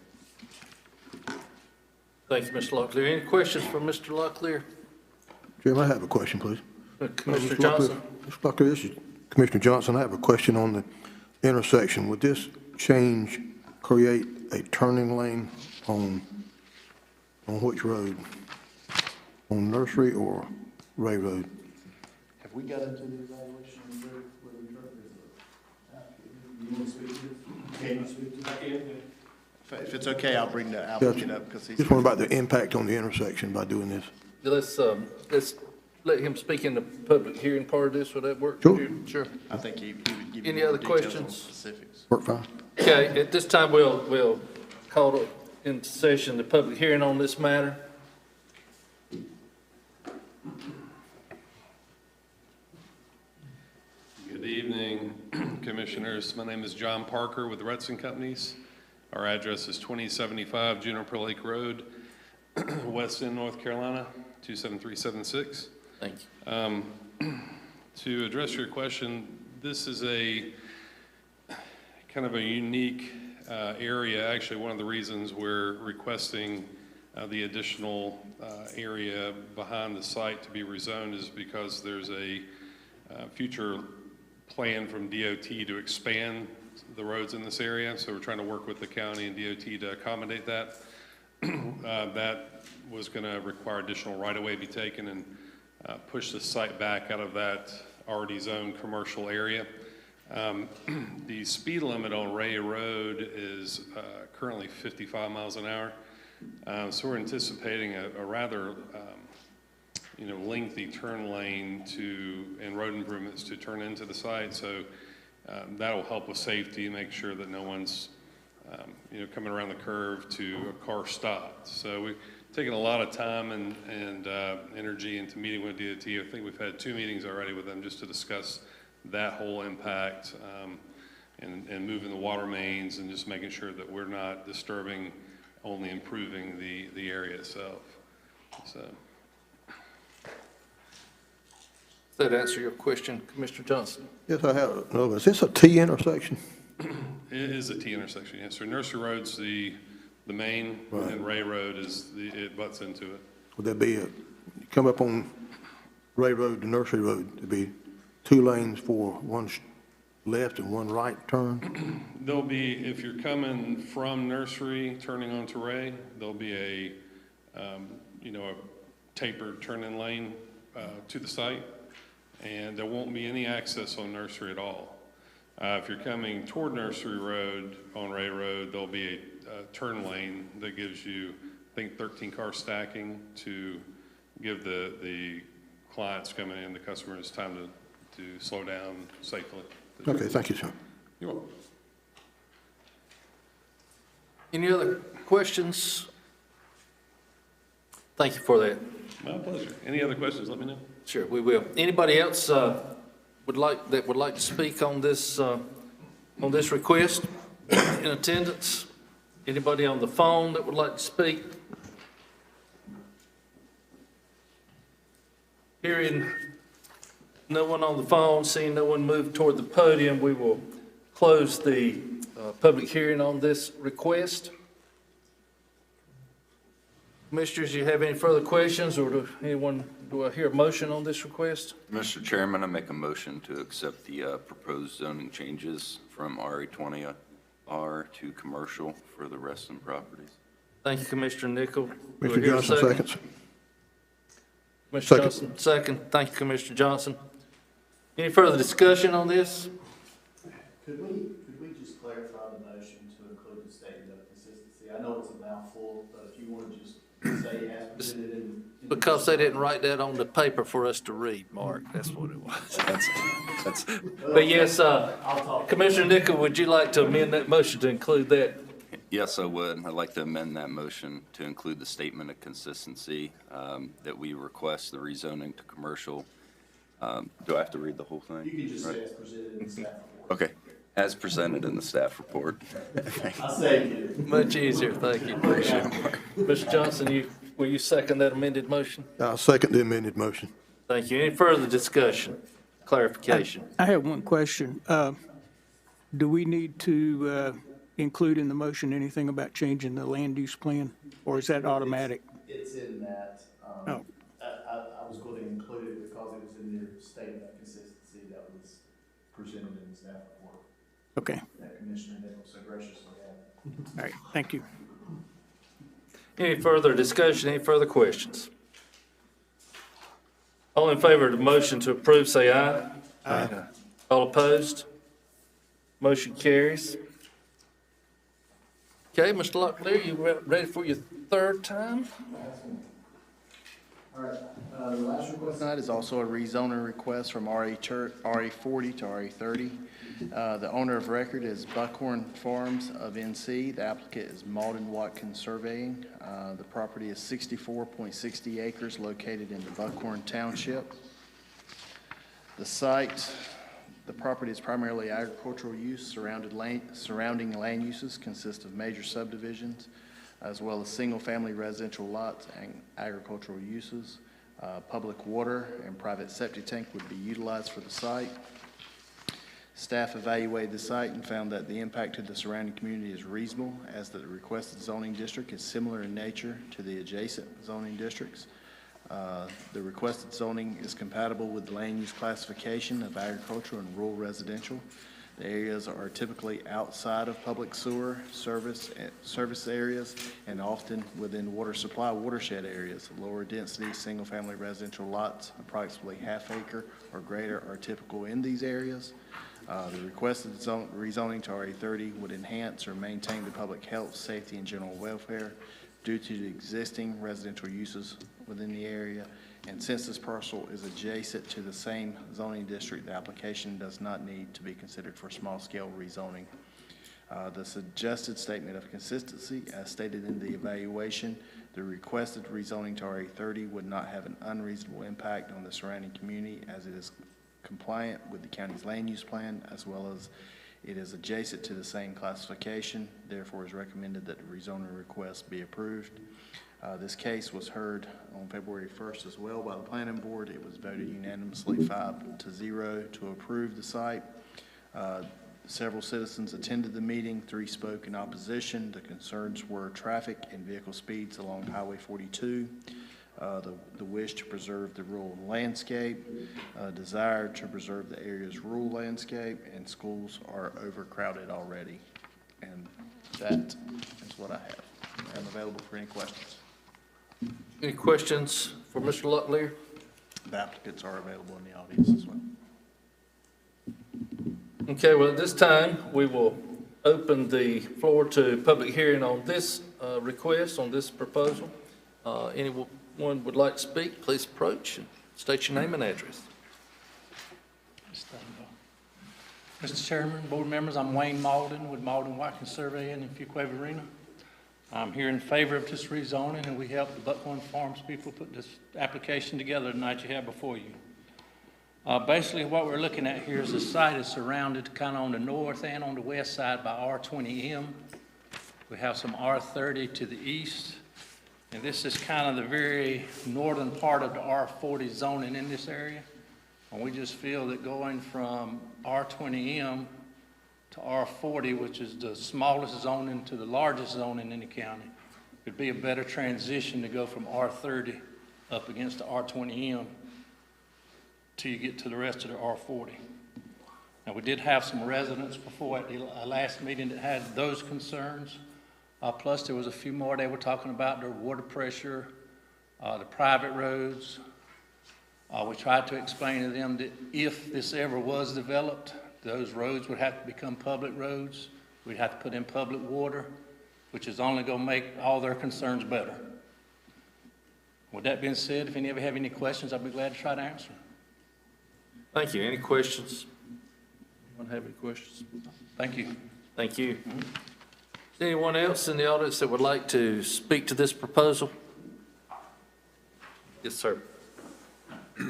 Thank you, Mr. Locklear. Any questions for Mr. Locklear? Chairman, I have a question, please. Commissioner Johnson? Mr. Locklear, this is Commissioner Johnson. I have a question on the intersection. Would this change create a turning lane on which road? On Nursery or Ray Road? Have we got into the evaluation of where the truck is? You want to speak to it? Can you speak to it? If it's okay, I'll bring the applicant up because he's. Just wondering about the impact on the intersection by doing this. Let's let him speak in the public hearing part of this. Would that work? Sure. Sure. I think he would give you Any more other details on questions? specifics. Work fine. Okay, at this time, we'll call into session the public hearing on this matter. Good evening, Commissioners. My name is John Parker with the Retson Companies. Our address is 2075 Juniper Lake Road, West End, North Carolina, 27376. Thank you. To address your question, this is a kind of a unique area. Actually, one of the reasons we're requesting the additional area behind the site to be rezoned is because there's a future plan from DOT to expand the roads in this area. So we're trying to work with the county and DOT to accommodate that. That was going to require additional right-of-way be taken and push the site back out of that already zoned commercial area. The speed limit on Ray Road is currently 55 miles an hour. So we're anticipating a rather lengthy turn lane and road improvements to turn into the site. So that'll help with safety, make sure that no one's coming around the curve to a car stop. So we've taken a lot of time and energy into meeting with DOT. I think we've had 2 meetings already with them just to discuss that whole impact and moving the water mains and just making sure that we're not disturbing, only improving the area itself. So. Does that answer your question, Commissioner Johnson? Yes, I have another. Is this a T intersection? It is a T intersection, yes. So Nursery Road's the main, right, and Ray Road it butts into it. Would there be come up on Ray Road to Nursery Road, there'd be 2 lanes for one left and one right turn? There'll be, if you're coming from Nursery turning onto Ray, there'll be a tapered turn-in lane to the site, and there won't be any access on Nursery at all. If you're coming toward Nursery Road on Ray Road, there'll be a turn lane that gives you, I think, 13 car stacking to give the clients coming in, the customers, time to slow down safely. Okay, thank you, sir. You're welcome. Any other questions? Thank you for that. My pleasure. Any other questions, let me know. Sure, we will. Anybody else would like to speak on this request in attendance? Anybody on the phone that would like to speak? Hearing no one on the phone, seeing no one move toward the podium, we will close the public hearing on this request. Commissioners, do you have any further questions, or do I hear a motion on this request? Mr. Chairman, I make a motion to accept the proposed zoning changes from RA20R to commercial for the Reston properties. Thank you, Commissioner Nichol. Do I Mr. hear a Johnson, second? seconds. Commissioner Johnson, second. Thank you, Commissioner Johnson. Any further discussion on this? Could we just clarify the motion to include the statement of consistency? I know it's a mouthful, but if you want to just say as presented in. Because they didn't write that on the paper for us to read, Mark. That's what it was. But yes, Commissioner Nichol, would you like to amend that motion to include that? Yes, I would. I'd like to amend that motion to include the statement of consistency that we request the rezoning to commercial. Do I have to read the whole thing? You can just say as presented in the staff report. Okay, as presented in the staff report. I saved it. Much easier, thank you. Appreciate it, Mark. Mr. Johnson, will you second that amended motion? I'll second the amended motion. Thank you. Any further discussion, clarification? I have one question. Do we need to include in the motion anything about changing the land use plan, or is that automatic? It's in that. Oh. I was going to include it because it was in your statement of consistency that was presented in the staff report. Okay. That Commissioner Nichols so graciously had. All right, thank you. Any further discussion, any further questions? All in favor of the motion to approve, say aye. Aye. All opposed? Motion carries. Okay, Mr. Locklear, you ready for your third time? All right, the last request tonight is also a rezoning request from RA40 to RA30. The owner of record is Buckhorn Farms of NC. The applicant is Malden Watkins Surveying. The property is 64.60 acres located in the Buckhorn Township. The property is primarily agricultural use. Surrounding land uses consist of major subdivisions, as well as single-family residential lots and agricultural uses. Public water and private septic tank would be utilized for the site. Staff evaluated the site and found that the impact to the surrounding community is reasonable, as the requested zoning district is similar in nature to the adjacent zoning districts. The requested zoning is compatible with the land use classification of agricultural and rural residential. The areas are typically outside of public sewer service areas and often within water supply watershed areas. Lower density single-family residential lots, approximately half acre or greater, are typical in these areas. The requested rezoning to RA30 would enhance or maintain the public health, safety, and general welfare due to the existing residential uses within the area. And since this parcel is adjacent to the same zoning district, the application does not need to be considered for small-scale rezoning. The suggested statement of consistency, as stated in the evaluation, the requested rezoning to RA30 would not have an unreasonable impact on the surrounding community, as it is compliant with the county's land use plan, as well as it is adjacent to the same classification. Therefore, it is recommended that the rezoning request be approved. This case was heard on February 1st as well by the planning board. It was voted unanimously 5-0 to approve the site. Several citizens attended the meeting. 3 spoke in opposition. The concerns were traffic and vehicle speeds along Highway 42, the wish to preserve the rural landscape, desire to preserve the area's rural landscape, and schools are overcrowded already. And that is what I have. I'm available for any questions. Any questions for Mr. Locklear? The applicants are available in the audience as well. Okay, well, at this time, we will open the floor to public hearing on this request, on this proposal. Anyone would like to speak, please approach and state your name and address. Mr. Chairman, board members, I'm Wayne Malden with Malden Watkins Surveying in Fuquay Arena. I'm here in favor of this rezoning, and we helped the Buckhorn Farms people put this application together tonight you have before you. Basically, what we're looking at here is the site is surrounded kind of on the north and on the west side by R20M. We have some R30 to the east, and this is kind of the very northern part of the R40 zoning in this area. And we just feel that going from R20M to R40, which is the smallest zoning to the largest zoning in the county, would be a better transition to go from R30 up against the R20M till you get to the rest of the R40. Now, we did have some residents before at the last meeting that had those concerns. Plus, there was a few more they were talking about, their water pressure, the private roads. We tried to explain to them that if this ever was developed, those roads would have to become public roads. We'd have to put in public water, which is only going to make all their concerns better. With that being said, if any of you have any questions, I'll be glad to try to answer them. Thank you. Any questions? Anyone have any questions? Thank you. Thank you. Is there anyone else in the audience that would like to speak to this proposal? Yes, sir. Hey,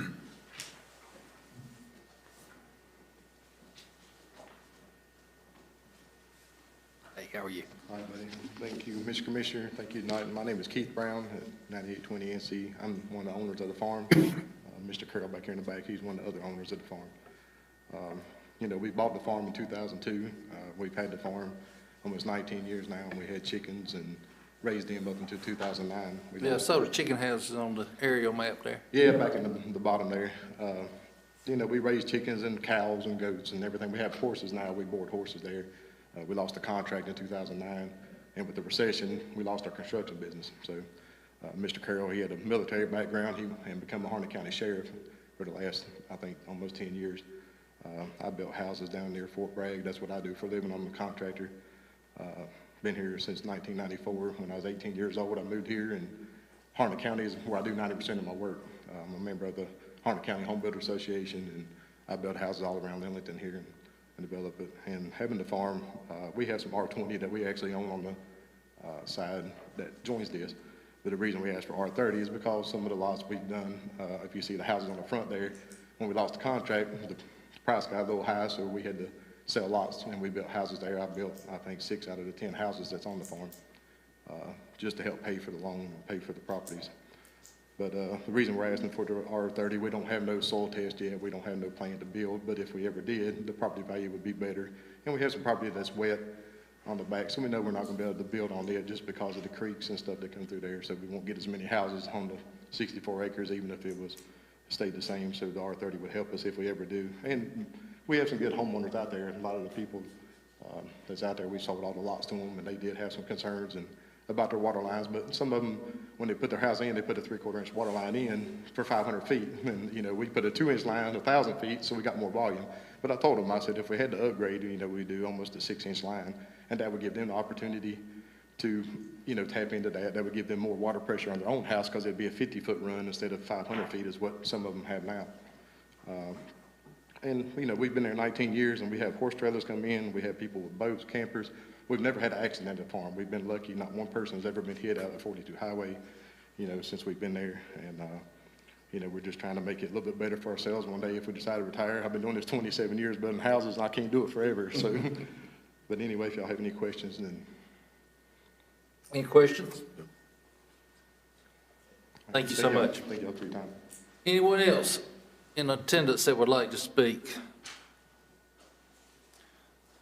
how are you? Hi, buddy. Thank you, Mr. Commissioner. Thank you tonight. My name is Keith Brown at 9820 NC. I'm one of the owners of the farm. Mr. Carroll back here in the back, he's one of the other owners of the farm. You know, we bought the farm in 2002. We've had the farm almost 19 years now, and we had chickens and raised them up until 2009. Yeah, I saw the chicken houses on the aerial map there. Yeah, back in the bottom there. You know, we raised chickens and cows and goats and everything. We have horses now. We board horses there. We lost the contract in 2009, and with the recession, we lost our construction business. So Mr. Carroll, he had a military background. He had become a Harnett County Sheriff for the last, I think, almost 10 years. I built houses down near Fort Bragg. That's what I do for a living. I'm a contractor. Been here since 1994. When I was 18 years old, I moved here, and Harnett County is where I do 90% of my work. I'm a member of the Harnett County Home Builder Association, and I build houses all around Ellington here and develop it. And having the farm, we have some R20 that we actually own on the side that joins this. But the reason we asked for R30 is because some of the lots we've done, if you see the houses on the front there, when we lost the contract, the price got a little high, so we had to sell lots, and we built houses there. I built, I think, 6 out of the 10 houses that's on the farm, just to help pay for the loan and pay for the properties. But the reason we're asking for the R30, we don't have no soil test yet. We don't have no plan to build, but if we ever did, the property value would be better. And we have some property that's wet on the back, so we know we're not going to be able to build on it just because of the creeks and stuff that come through there. So we won't get as many houses on the 64 acres, even if it was stayed the same. So the R30 would help us if we ever do. And we have some good homeowners out there. A lot of the people that's out there, we sold all the lots to them, and they did have some concerns and about their water lines. But some of them, when they put their house in, they put a 3/4 inch water line in for 500 feet. And, you know, we put a 2-inch line, 1,000 feet, so we got more volume. But I told them, I said, if we had to upgrade, you know, we do almost a 6-inch line, and that would give them the opportunity to, you know, tap into that. That would give them more water pressure on their own house because it'd be a 50-foot run instead of 500 feet is what some of them have now. And, you know, we've been there 19 years, and we have horse trailers come in. We have people with boats, campers. We've never had an accident at the farm. We've been lucky. Not one person has ever been hit out of the 42 highway, you know, since we've been there. And, you know, we're just trying to make it a little bit better for ourselves one day if we decide to retire. I've been doing this 27 years building houses, and I can't do it forever. So, but anyway, if y'all have any questions, then. Any questions? Thank you so much. Thank y'all for your time. Anyone else in attendance that would like to speak?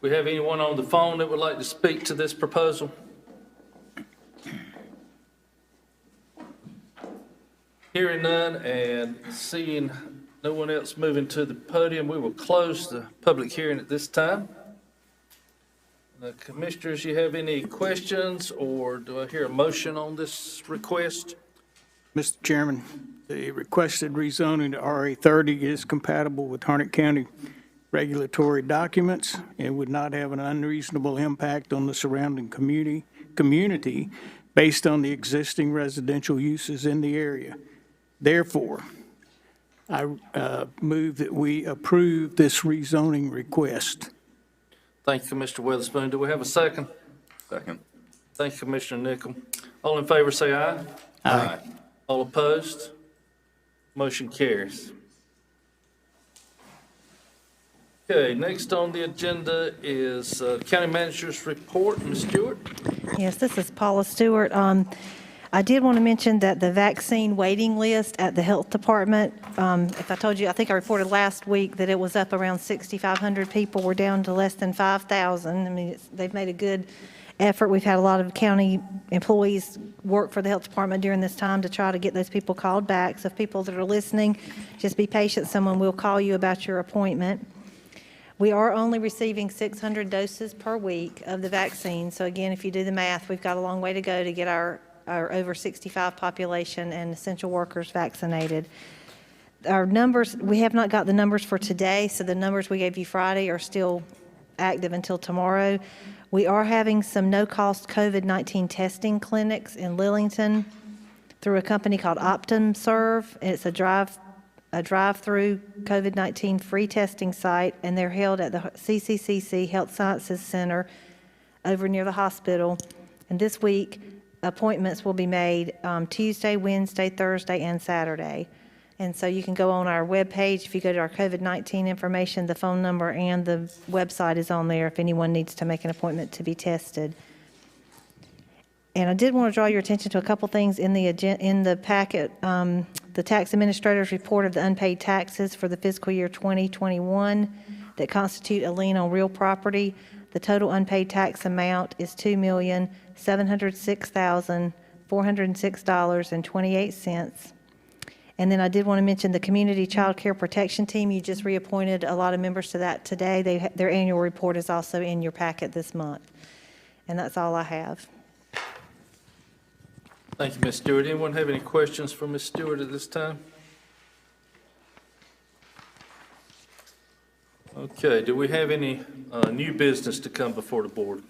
We have anyone on the phone that would like to speak to this proposal? Hearing none and seeing no one else moving to the podium, we will close the public hearing at this time. The commissioners, you have any questions, or do I hear a motion on this request? Mr. Chairman, the requested rezoning to RA30 is compatible with Harnett County regulatory documents and would not have an unreasonable impact on the surrounding community based on the existing residential uses in the area. Therefore, I move that we approve this rezoning request. Thank you, Commissioner Weatherspoon. Do we have a second? Second. Thank you, Commissioner Nickel. All in favor, say aye. Aye. All opposed? Motion carries. Okay, next on the agenda is County Manager's Report. Ms. Stewart? Yes, this is Paula Stewart. I did want to mention that the vaccine waiting list at the Health Department, if I told you, I think I reported last week that it was up around 6,500 people. We're down to less than 5,000. I mean, they've made a good effort. We've had a lot of county employees work for the Health Department during this time to try to get those people called back. So if people that are listening, just be patient. Someone will call you about your appointment. We are only receiving 600 doses per week of the vaccine. So again, if you do the math, we've got a long way to go to get our over 65 population and essential workers vaccinated. Our numbers, we have not got the numbers for today, so the numbers we gave you Friday are still active until tomorrow. We are having some no-cost COVID-19 testing clinics in Lillington through a company called OptumServe. It's a drive-through COVID-19 free testing site, and they're held at the CCCC Health Sciences Center over near the hospital. And this week, appointments will be made Tuesday, Wednesday, Thursday, and Saturday. And so you can go on our webpage. If you go to our COVID-19 information, the phone number and the website is on there if anyone needs to make an appointment to be tested. And I did want to draw your attention to a couple things in the packet. The tax administrator's report of the unpaid taxes for the fiscal year 2021 that constitute a lien on real property. The total unpaid tax amount is $2,706,406.28. And then I did want to mention the Community Child Care Protection Team. You just reappointed a lot of members to that today. Their annual report is also in your packet this month. And that's all I have. Thank you, Ms. Stewart. Anyone have any questions for Ms. Stewart at this time? Okay, do we have any new business to come before the board?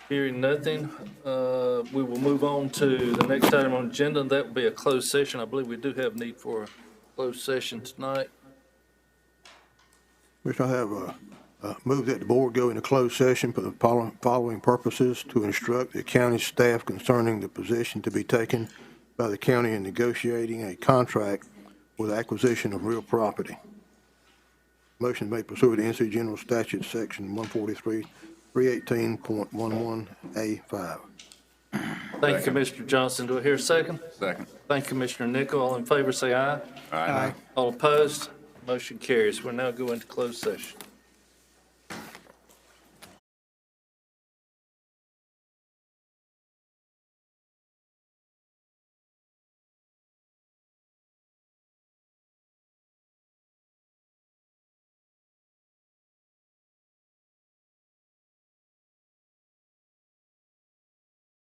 Hearing nothing, we will move on to the next item on the agenda, and that will be a closed session. I believe we do have need for a closed session tonight. Commissioner, I have moved that the board go into closed session for the following purposes: to instruct the county staff concerning the position to be taken by the county in negotiating a contract with acquisition of real property. Motion made pursuant to NC General Statute Section 143-318.11A5. Thank you, Commissioner Johnson. Do I hear a second? Second. Thank you, Commissioner Nickel. All in favor, say aye. Aye. All opposed? Motion carries. We're now going to closed session.